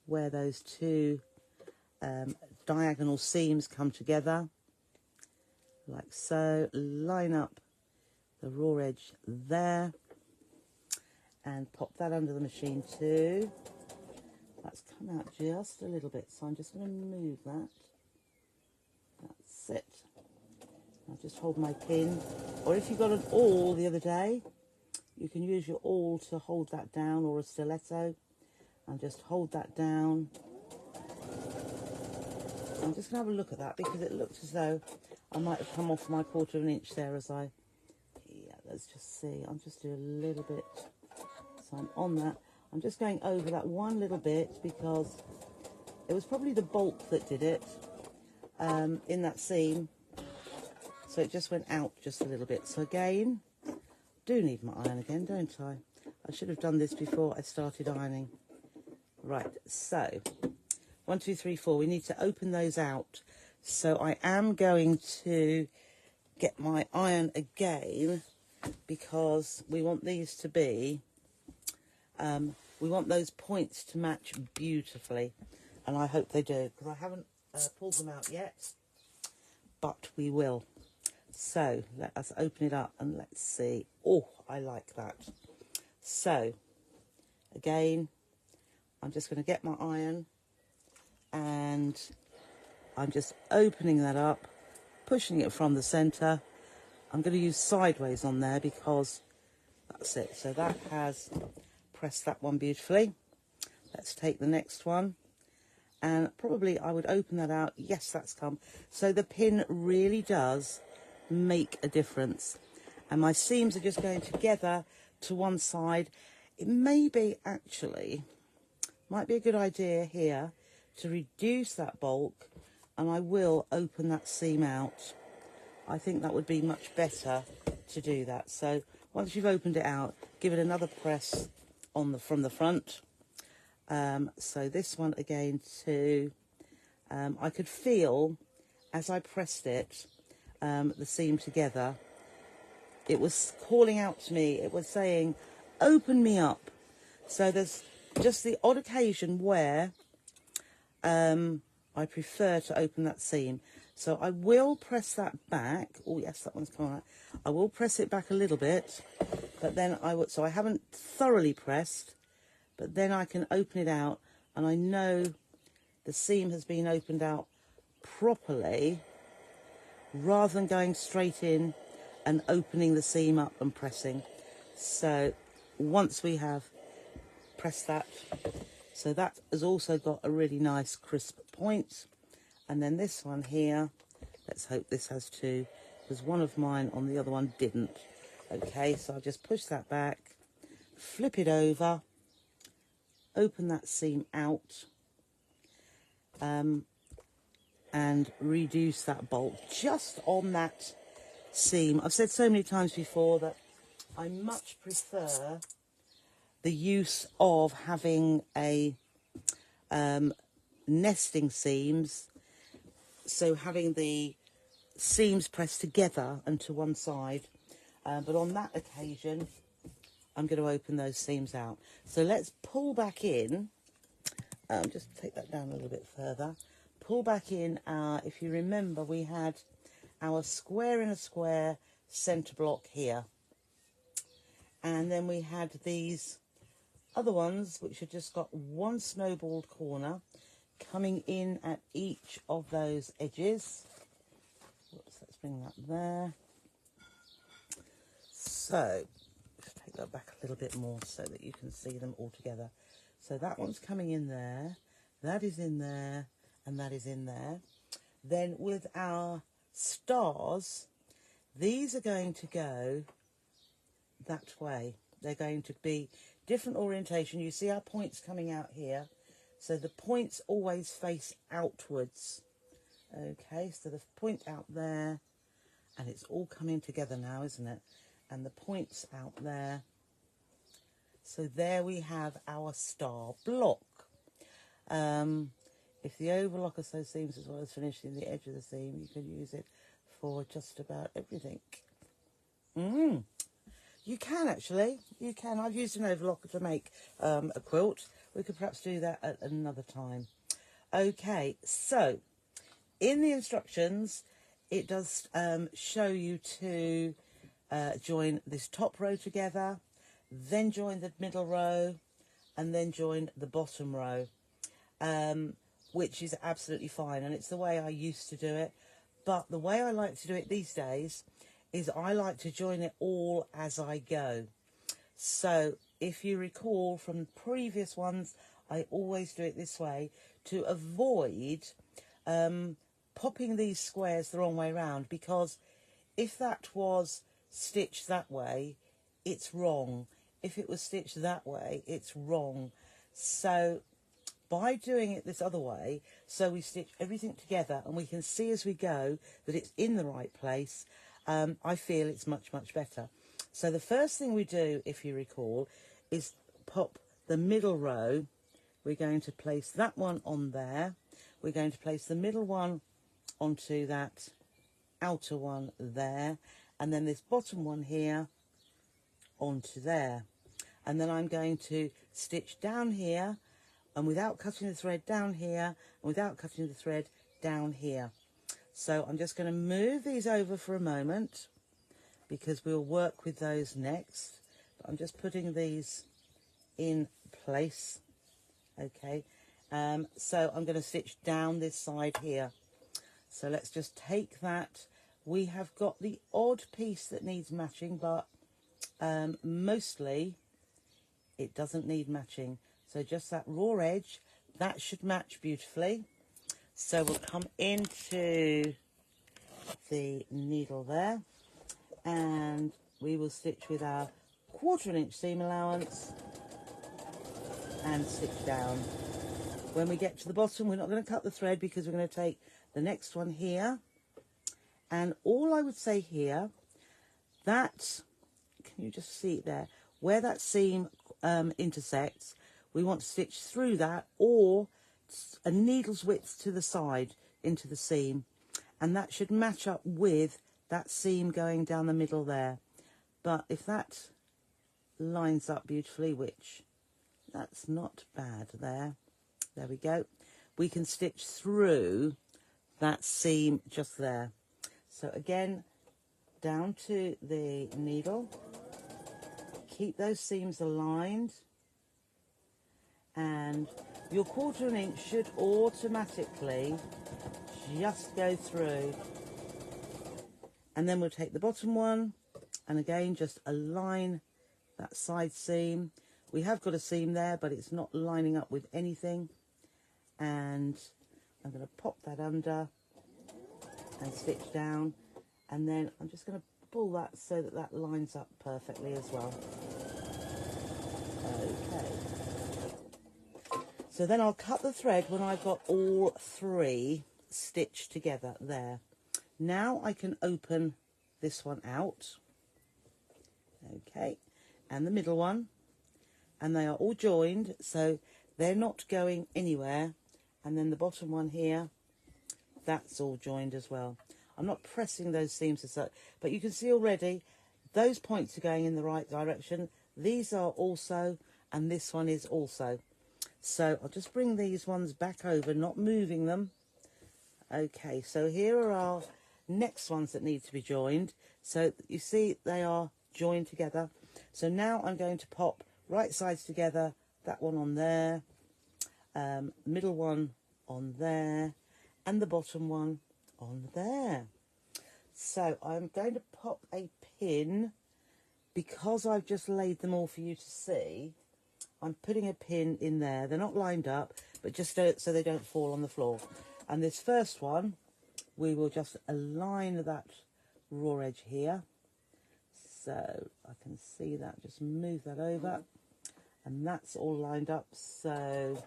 where those two diagonal seams come together, like so. Line up the raw edge there, and pop that under the machine too. That's come out just a little bit, so I'm just going to move that. That's it. I'll just hold my pin, or if you got an awl the other day, you can use your awl to hold that down, or a stiletto, and just hold that down. I'm just going to have a look at that, because it looks as though I might have come off my 1/4 inch there as I, yeah, let's just see. I'll just do a little bit. So I'm on that. I'm just going over that one little bit, because it was probably the bulk that did it in that seam. So it just went out just a little bit. So again, do need my iron again, don't I? I should have done this before I started ironing. Right, so 1, 2, 3, 4. We need to open those out. So I am going to get my iron again, because we want these to be, we want those points to match beautifully. And I hope they do, because I haven't pulled them out yet, but we will. So let us open it up and let's see. Oh, I like that. So again, I'm just going to get my iron, and I'm just opening that up, pushing it from the centre. I'm going to use sideways on there, because that's it. So that has pressed that one beautifully. Let's take the next one, and probably I would open that out. Yes, that's come. So the pin really does make a difference, and my seams are just going together to one side. It may be actually, might be a good idea here to reduce that bulk, and I will open that seam out. I think that would be much better to do that. So once you've opened it out, give it another press on from the front. So this one again too, I could feel as I pressed it, the seam together, it was calling out to me. It was saying, open me up. So there's just the odd occasion where I prefer to open that seam. So I will press that back. Oh yes, that one's coming out. I will press it back a little bit, but then I would, so I haven't thoroughly pressed, but then I can open it out, and I know the seam has been opened out properly, rather than going straight in and opening the seam up and pressing. So once we have pressed that, so that has also got a really nice crisp point. And then this one here, let's hope this has too, because one of mine on the other one didn't. Okay, so I'll just push that back, flip it over, open that seam out, and reduce that bulk just on that seam. I've said so many times before that I much prefer the use of having a nesting seams, so having the seams pressed together and to one side, but on that occasion I'm going to open those seams out. So let's pull back in, just take that down a little bit further, pull back in if you remember, we had our square in a square centre block here, and then we had these other ones which have just got one snowballed corner coming in at each of those edges. Whoops, let's bring that there. So just take that back a little bit more so that you can see them all together. So that one's coming in there, that is in there, and that is in there. Then with our stars, these are going to go that way. They're going to be different orientation. You see our points coming out here, so the points always face outwards. Okay, so the point out there, and it's all coming together now, isn't it? And the points out there. So there we have our star block. If the overlocker sew seams as well as finishing the edge of the seam, you can use it for just about everything. You can actually, you can. I've used an overlocker to make a quilt. We could perhaps do that at another time. Okay, so in the instructions, it does show you to join this top row together, then join the middle row, and then join the bottom row, which is absolutely fine, and it's the way I used to do it. But the way I like to do it these days is I like to join it all as I go. So if you recall from previous ones, I always do it this way to avoid popping these squares the wrong way round, because if that was stitched that way, it's wrong. If it was stitched that way, it's wrong. So by doing it this other way, so we stitch everything together and we can see as we go that it's in the right place, I feel it's much, much better. So the first thing we do, if you recall, is pop the middle row. We're going to place that one on there. We're going to place the middle one onto that outer one there, and then this bottom one here onto there. And then I'm going to stitch down here, and without cutting the thread down here, and without cutting the thread down here. So I'm just going to move these over for a moment, because we'll work with those next. But I'm just putting these in place. Okay, so I'm going to stitch down this side here. So let's just take that. We have got the odd piece that needs matching, but mostly it doesn't need matching. So just that raw edge, that should match beautifully. So we'll come into the needle there, and we will stitch with our 1/4 inch seam allowance and stitch down. When we get to the bottom, we're not going to cut the thread because we're going to take the next one here. And all I would say here, that, can you just see it there, where that seam intersects, we want to stitch through that, or a needle's width to the side into the seam, and that should match up with that seam going down the middle there. But if that lines up beautifully, which that's not bad there we go, we can stitch through that seam just there. So again, down to the needle, keep those seams aligned, and your 1/4 inch should automatically just go through. And then we'll take the bottom one, and again just align that side seam. We have got a seam there, but it's not lining up with anything, and I'm going to pop that under and stitch down, and then I'm just going to pull that so that that lines up perfectly as well. Okay, so then I'll cut the thread when I've got all 3 stitched together there. Now I can open this one out, okay, and the middle one, and they are all joined, so they're not going anywhere, and then the bottom one here, that's all joined as well. I'm not pressing those seams as such, but you can see already those points are going in the right direction. These are also, and this one is also. So I'll just bring these ones back over, not moving them. Okay, so here are our next ones that need to be joined. So you see they are joined together. So now I'm going to pop right sides together, that one on there, middle one on there, and the bottom one on there. So I'm going to pop a pin, because I've just laid them all for you to see. I'm putting a pin in there. They're not lined up, but just so they don't fall on the floor. And this first one, we will just align that raw edge here. So I can see that, just move that over. And that's all lined up. So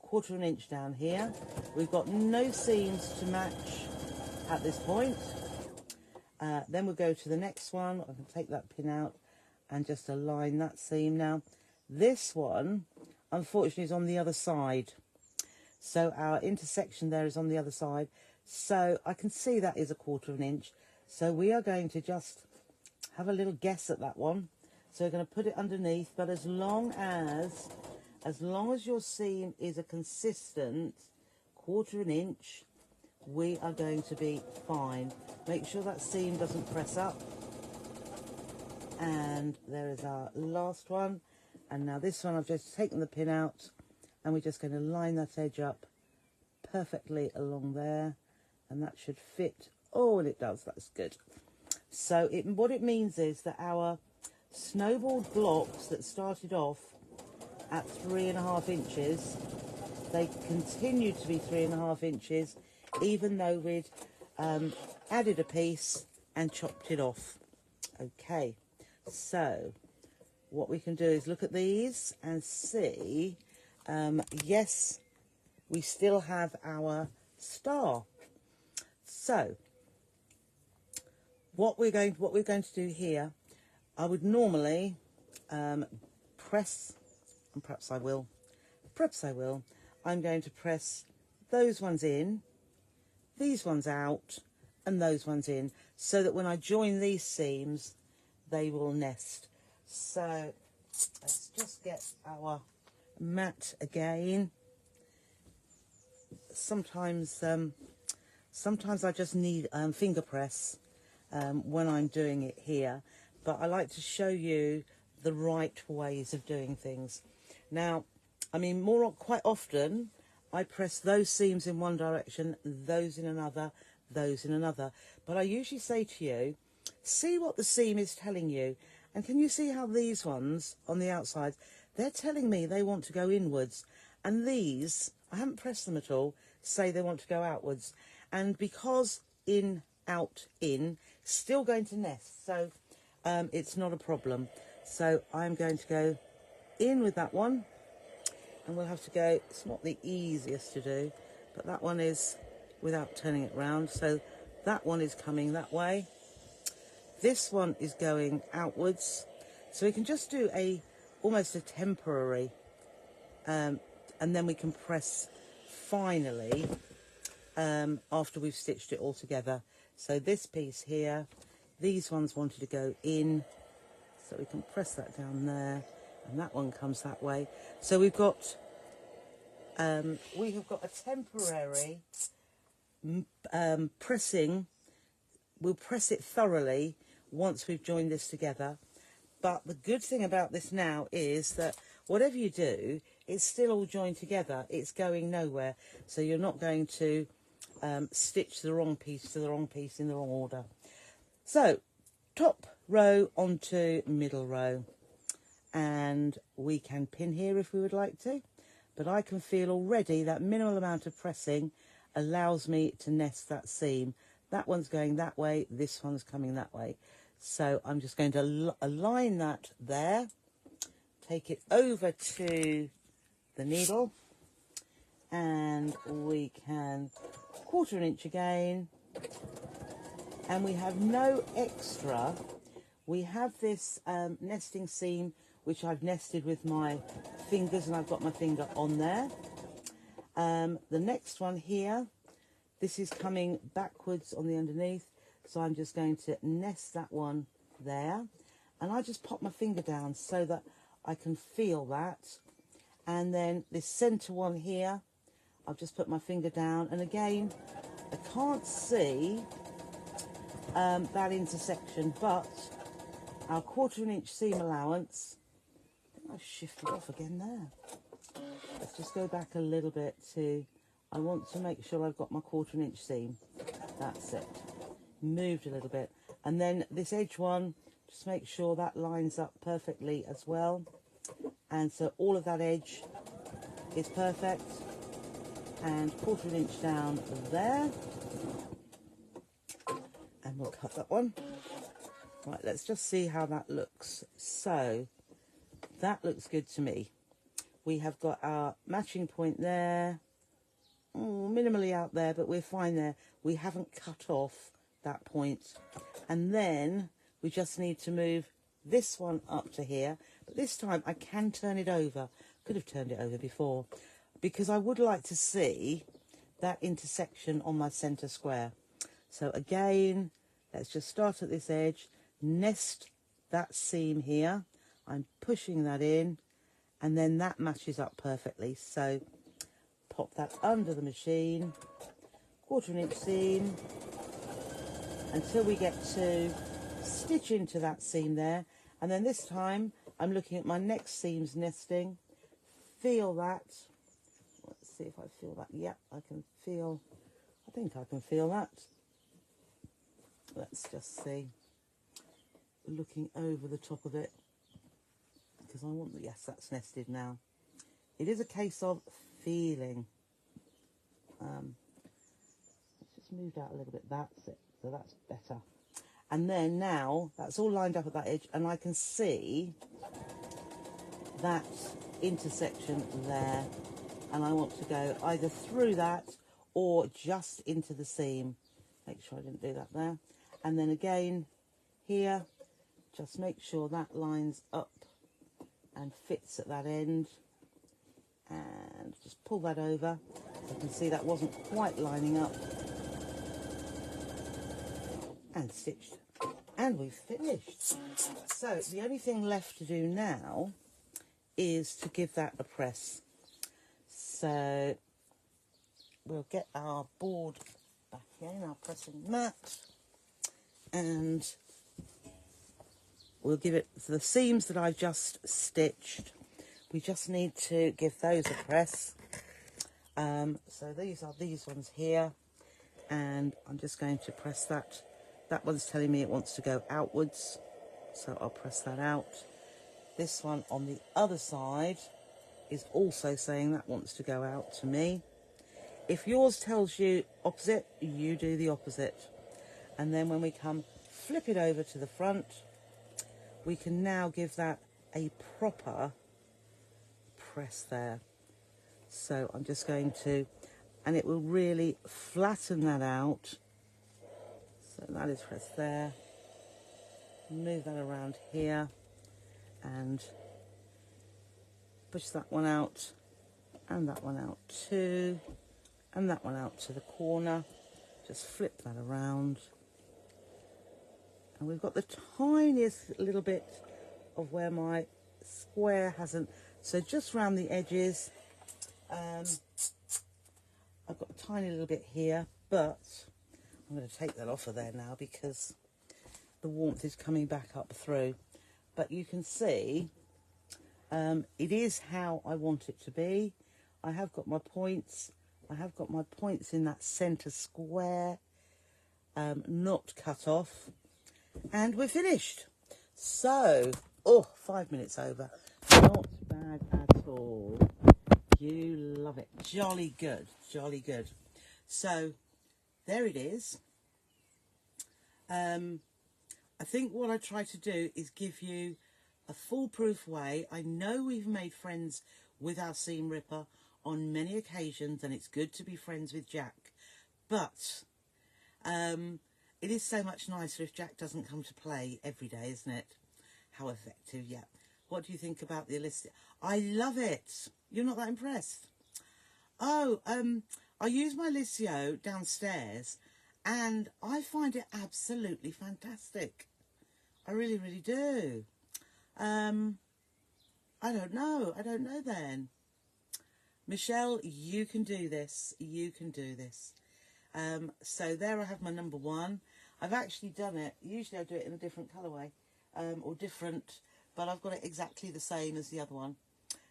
1/4 inch down here. We've got no seams to match at this point. Then we'll go to the next one. I can take that pin out and just align that seam. Now, this one, unfortunately, is on the other side. So our intersection there is on the other side. So I can see that is 1/4 inch. So we are going to just have a little guess at that one. So we're going to put it underneath, but as long as your seam is a consistent 1/4 inch, we are going to be fine. Make sure that seam doesn't press up. And there is our last one. And now this one, I've just taken the pin out, and we're just going to line that edge up perfectly along there, and that should fit. Oh, and it does. That's good. So what it means is that our snowballed blocks that started off at 3.5 inches, they continue to be 3.5 inches, even though we'd added a piece and chopped it off. Okay, so what we can do is look at these and see, yes, we still have our star. So what we're going to do here, I would normally press, and perhaps I will, I'm going to press those ones in, these ones out, and those ones in, so that when I join these seams, they will nest. So let's just get our mat again. Sometimes I just need finger press when I'm doing it here, but I like to show you the right ways of doing things. Now, I mean, quite often I press those seams in one direction, those in another, those in another. But I usually say to you, see what the seam is telling you. And can you see how these ones on the outside, they're telling me they want to go inwards. And these, I haven't pressed them at all, say they want to go outwards. And because in, out, in, still going to nest. So it's not a problem. So I'm going to go in with that one. And we'll have to go, it's not the easiest to do, but that one is without turning it round. So that one is coming that way. This one is going outwards. So we can just do almost a temporary, and then we can press finally after we've stitched it all together. So this piece here, these ones wanted to go in, so we can press that down there, and that one comes that way. So we have got a temporary pressing. We'll press it thoroughly once we've joined this together. But the good thing about this now is that whatever you do, it's still all joined together. It's going nowhere. So you're not going to stitch the wrong piece to the wrong piece in the wrong order. So top row onto middle row. And we can pin here if we would like to. But I can feel already that minimal amount of pressing allows me to nest that seam. That one's going that way, this one's coming that way. So I'm just going to align that there, take it over to the needle, and we can 1/4 inch again, and we have no extra. We have this nesting seam which I've nested with my fingers, and I've got my finger on there. The next one here, this is coming backwards on the underneath, so I'm just going to nest that one there, and I just pop my finger down so that I can feel that. And then this centre one here, I've just put my finger down, and again I can't see that intersection, but our 1/4 inch seam allowance, I think I've shifted off again there. Let's just go back a little bit to, I want to make sure I've got my 1/4 inch seam. That's it. Moved a little bit. And then this edge one, just make sure that lines up perfectly as well. And so all of that edge is perfect. And 1/4 inch down there. And we'll cut that one. Right, let's just see how that looks. So that looks good to me. We have got our matching point there, minimally out there, but we're fine there. We haven't cut off that point. And then we just need to move this one up to here, but this time I can turn it over. Could have turned it over before, because I would like to see that intersection on my centre square. So again, let's just start at this edge, nest that seam here. I'm pushing that in, and then that matches up perfectly. So pop that under the machine, 1/4 inch seam, until we get to stitch into that seam there. And then this time I'm looking at my next seam's nesting. Feel that. Let's see if I feel that. Yep, I can feel, I think I can feel that. Let's just see. Looking over the top of it, because I want, yes, that's nested now. It is a case of feeling. Let's just move that a little bit. That's it. So that's better. And then now that's all lined up at that edge, and I can see that intersection there, and I want to go either through that or just into the seam. Make sure I didn't do that there. And then again here, just make sure that lines up and fits at that end, and just pull that over. So you can see that wasn't quite lining up, and stitched, and we've finished. So the only thing left to do now is to give that a press. So we'll get our board back in, our pressing mat, and we'll give it to the seams that I've just stitched. We just need to give those a press. So these are these ones here, and I'm just going to press that. That one's telling me it wants to go outwards, so I'll press that out. This one on the other side is also saying that wants to go out to me. If yours tells you opposite, you do the opposite. And then when we come flip it over to the front, we can now give that a proper press there. So I'm just going to, and it will really flatten that out. So that is pressed there. Move that around here and push that one out, and that one out too, and that one out to the corner. Just flip that around. And we've got the tiniest little bit of where my square hasn't, so just round the edges. I've got a tiny little bit here, but I'm going to take that off of there now because the warmth is coming back up through. But you can see it is how I want it to be. I have got my points. I have got my points in that centre square, not cut off. And we're finished. So, 5 minutes over. Not bad at all. You love it. Jolly good. Jolly good. So, there it is. I think what I try to do is give you a foolproof way. I know we've made friends with our seam ripper on many occasions, and it's good to be friends with Jack. But it is so much nicer if Jack doesn't come to play every day, isn't it? How effective, yeah. What do you think about the elastic? I love it. You're not that impressed? Oh, I use my Lisio downstairs and I find it absolutely fantastic. I really, really do. I don't know. I don't know then. Michelle, you can do this. You can do this. So there I have my number one. I've actually done it. Usually I do it in a different colourway or different, but I've got it exactly the same as the other one.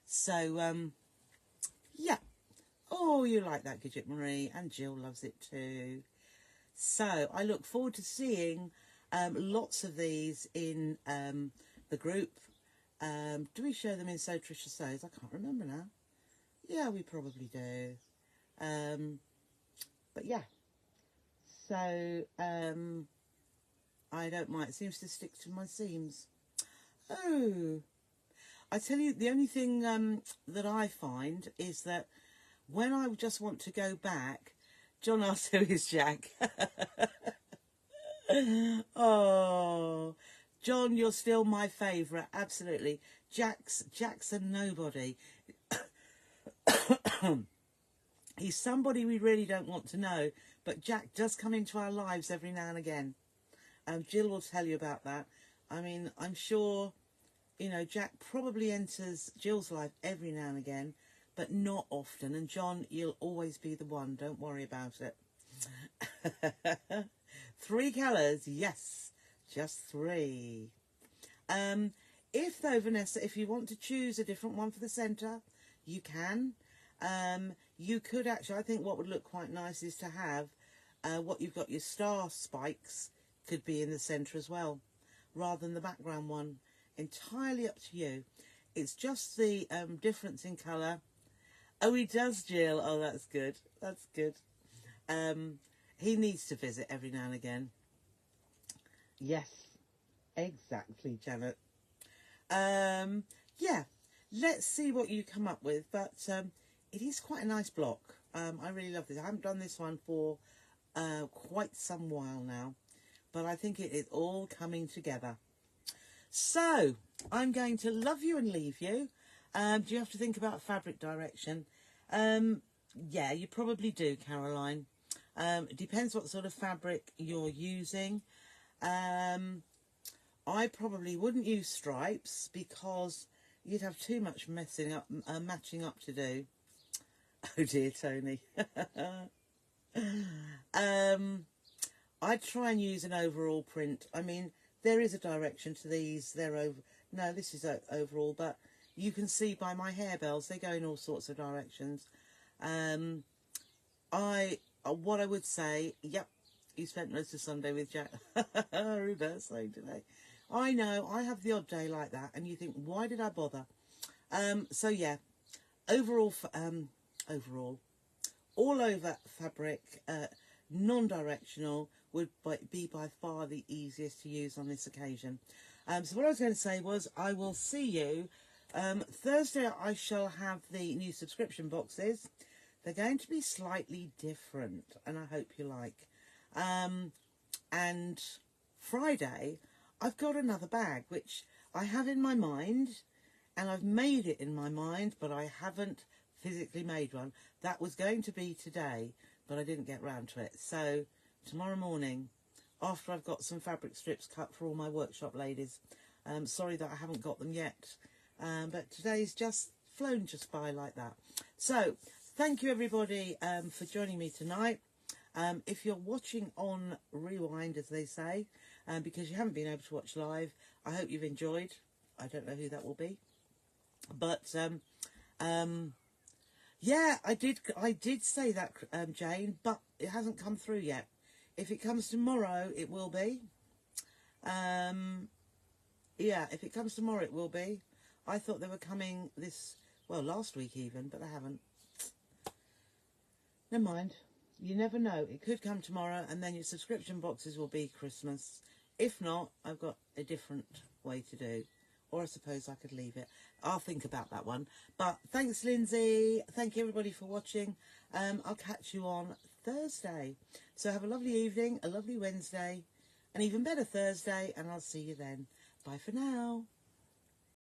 So, yeah. Oh, you like that, Gidget Marie, and Jill loves it too. So I look forward to seeing lots of these in the group. Do we show them in So Trisha Sews? I can't remember now. Yeah, we probably do. But yeah. So I don't mind. It seems to stick to my seams. Oh, I tell you, the only thing that I find is that when I just want to go back, John asks who is Jack. Oh, John, you're still my favourite, absolutely. Jack's a nobody. He's somebody we really don't want to know, but Jack does come into our lives every now and again. Jill will tell you about that. I mean, I'm sure, you know, Jack probably enters Jill's life every now and again, but not often. And John, you'll always be the one. Don't worry about it. 3 colours, yes, just 3. If though, Vanessa, if you want to choose a different one for the centre, you can. You could actually, I think what would look quite nice is to have what you've got, your star spikes could be in the centre as well, rather than the background one. Entirely up to you. It's just the difference in colour. Oh, he does, Jill. Oh, that's good. That's good. He needs to visit every now and again. Yes, exactly, Janet. Yeah, let's see what you come up with. But it is quite a nice block. I really love this. I haven't done this one for quite some while now, but I think it is all coming together. So I'm going to love you and leave you. Do you have to think about fabric direction? Yeah, you probably do, Caroline. It depends what sort of fabric you're using. I probably wouldn't use stripes because you'd have too much matching up to do. Oh dear, Tony. I'd try and use an overall print. I mean, there is a direction to these. They're over. No, this is overall, but you can see by my harebells, they go in all sorts of directions. What I would say, yep, you spent most of Sunday with Jack. Reverse saying today. I know, I have the odd day like that, and you think, why did I bother? So yeah, overall, all over fabric, non-directional would be by far the easiest to use on this occasion. So what I was going to say was, I will see you Thursday. I shall have the new subscription boxes. They're going to be slightly different, and I hope you like. And Friday, I've got another bag, which I have in my mind, and I've made it in my mind, but I haven't physically made one. That was going to be today, but I didn't get round to it. So tomorrow morning, after I've got some fabric strips cut for all my workshop ladies, sorry that I haven't got them yet, but today's just flown just by like that. So thank you everybody for joining me tonight. If you're watching on rewind, as they say, because you haven't been able to watch live, I hope you've enjoyed. I don't know who that will be, but yeah, I did say that, Jane, but it hasn't come through yet. If it comes tomorrow, it will be. Yeah, if it comes tomorrow, it will be. I thought they were coming last week even, but they haven't. Never mind. You never know. It could come tomorrow, and then your subscription boxes will be Christmas. If not, I've got a different way to do. Or I suppose I could leave it. I'll think about that one. But thanks, Lindsay. Thank you, everybody, for watching. I'll catch you on Thursday. So have a lovely evening, a lovely Wednesday, an even better Thursday, and I'll see you then. Bye for now.